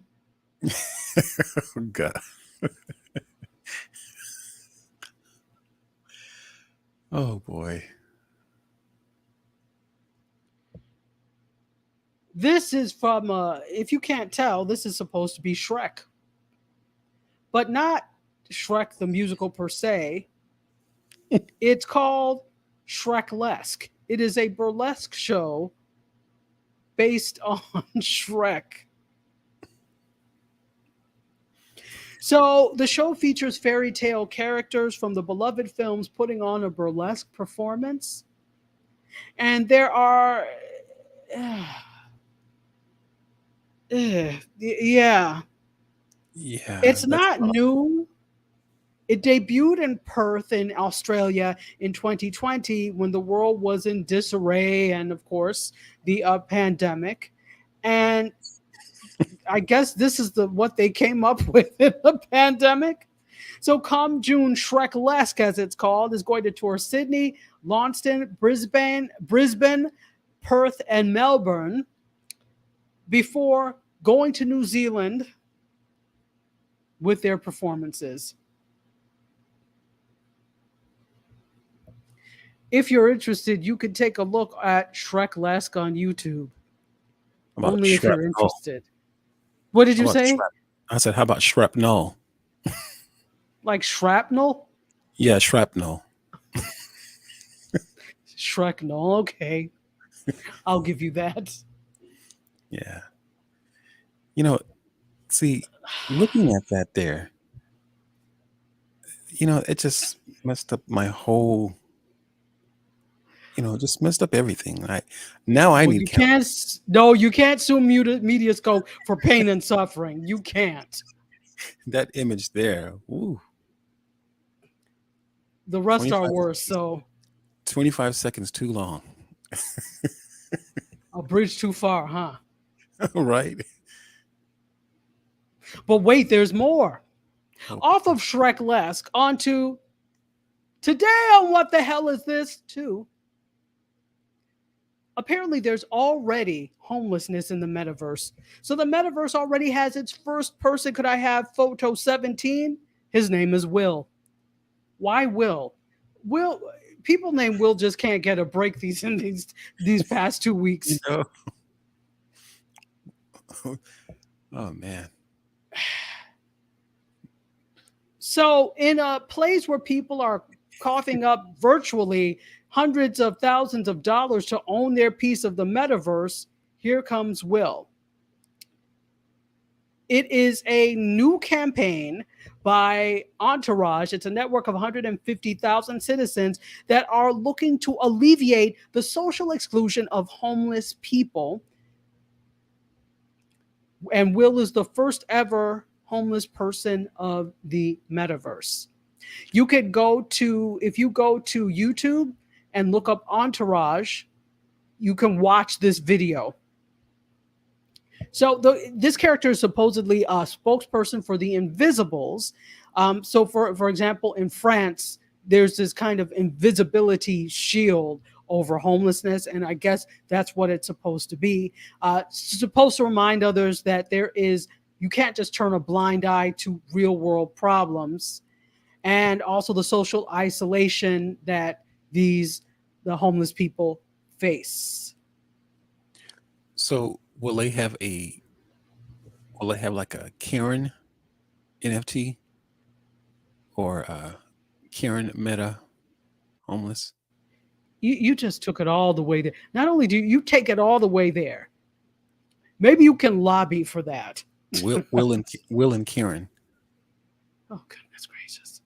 Oh, God. Oh, boy. This is from, if you can't tell, this is supposed to be Shrek. But not Shrek the musical per se. It's called Shreklesk. It is a burlesque show based on Shrek. So the show features fairy tale characters from the beloved films putting on a burlesque performance. And there are... yeah. It's not new. It debuted in Perth in Australia in 2020 when the world was in disarray and, of course, the pandemic. And I guess this is what they came up with in the pandemic. So come June, Shreklesk, as it's called, is going to tour Sydney, Launceston, Brisbane, Perth, and Melbourne before going to New Zealand with their performances. If you're interested, you can take a look at Shreklesk on YouTube. How about Only if you're shrapnel? interested. What did How you about say? I said, how about shrapnel? Like shrapnel? Yeah, shrapnel. Shreklesk. Okay, I'll give you that. Yeah. You know, see, looking at that there, it just messed up my whole, just messed up everything. Now I Well, need you counsel. can't. No, you can't sue MediaScope for pain and suffering. You can't. That image there. Ooh, The rest are 25 worse. So 25 seconds too long. a bridge too far, huh? Right. But wait, there's more. Oh, Off of Shreklesk onto today on What the Hell Is This? Too. Apparently, there's already homelessness in the metaverse. So the metaverse already has its first person. Could I have photo 17? His name is Will. Why Will? Will people named Will just can't get a break these past 2 you weeks. know. Oh man. So in a place where people are coughing up virtually hundreds of thousands of dollars to own their piece of the metaverse, here comes Will. It is a new campaign by Entourage. It's a network of 150,000 citizens that are looking to alleviate the social exclusion of homeless people. And Will is the first ever homeless person of the metaverse. You could if you go to YouTube and look up Entourage, you can watch this video. So this character is supposedly a spokesperson for the Invisibles. So for example, in France, there's this kind of invisibility shield over homelessness, and I guess that's what it's supposed to be. Supposed to remind others that you can't just turn a blind eye to real world problems, and also the social isolation that the homeless people face. So will they have like a Karen NFT or Karen Meta homeless? You just took it all the way there. Not only do you take it all the way there, maybe you can lobby for that. Will and Karen. Oh, goodness gracious.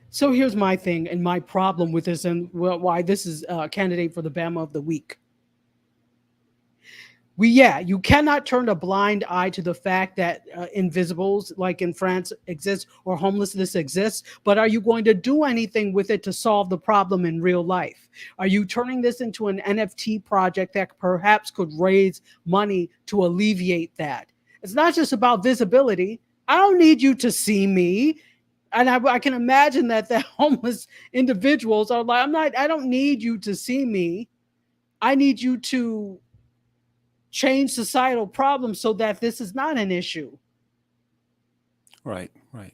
So here's my thing and my problem with this, and why this is a candidate for the Bama of the Week. You cannot turn a blind eye to the fact that invisibles like in France exist or homelessness exists, but are you going to do anything with it to solve the problem in real life? Are you turning this into an NFT project that perhaps could raise money to alleviate that? It's not just about visibility. I don't need you to see me. And I can imagine that the homeless individuals are like, I don't need you to see me. I need you to change societal problems so that this is not an issue. Right, right.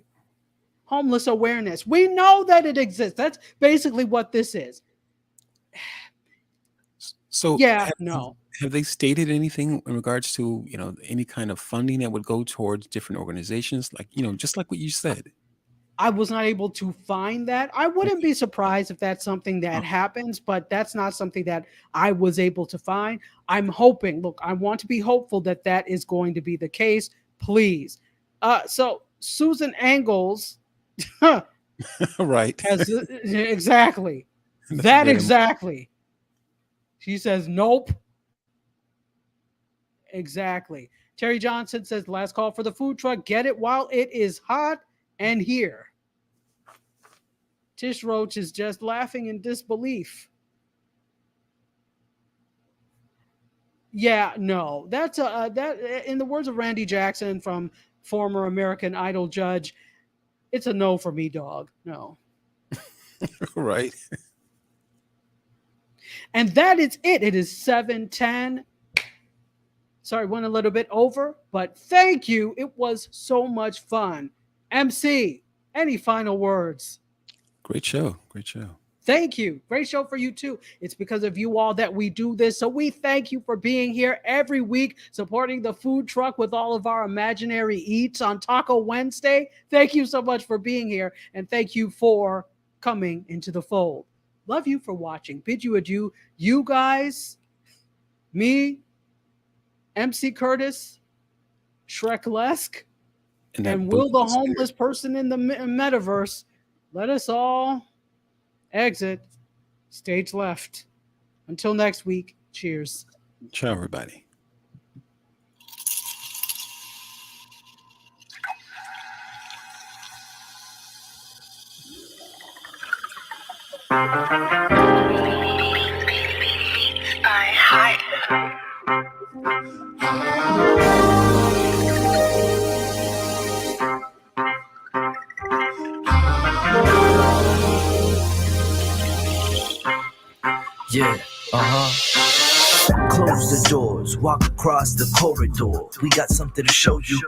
Homeless awareness. We know that it exists. That's basically what this is. So Yeah, no. have they stated anything in regards to, any kind of funding that would go towards different organizations? Like, just like what you said. I was not able to find that. I wouldn't be surprised if that's something that happens, but that's not something that I was able to find. I'm hoping, look, I want to be hopeful that that is going to be the case. Please. So Susan Engels Right. has exactly that exactly. She says, nope. Exactly. Terry Johnson says, last call for the food truck. Get it while it is hot and here. Tish Roach is just laughing in disbelief. Yeah, no. That's that in the words of Randy Jackson from former American Idol judge, it's a no for me, dog. No. Right. And that is it. It is 7:10. Sorry, went a little bit over, but thank you. It was so much fun. MC, any final words? Great show. Great show. Thank you. Great show for you too. It's because of you all that we do this. So we thank you for being here every week, supporting the food truck with all of our imaginary eats on Taco Wednesday. Thank you so much for being here. And thank you for coming into the fold. Love you for watching. Bid you adieu. You guys, me, MC Curtis, Shreklesk, and Will the homeless person in the metaverse. Let us all exit stage left. Until next week, cheers. Ciao, everybody. Yeah, close the doors, walk across the corridor. We got something to show you.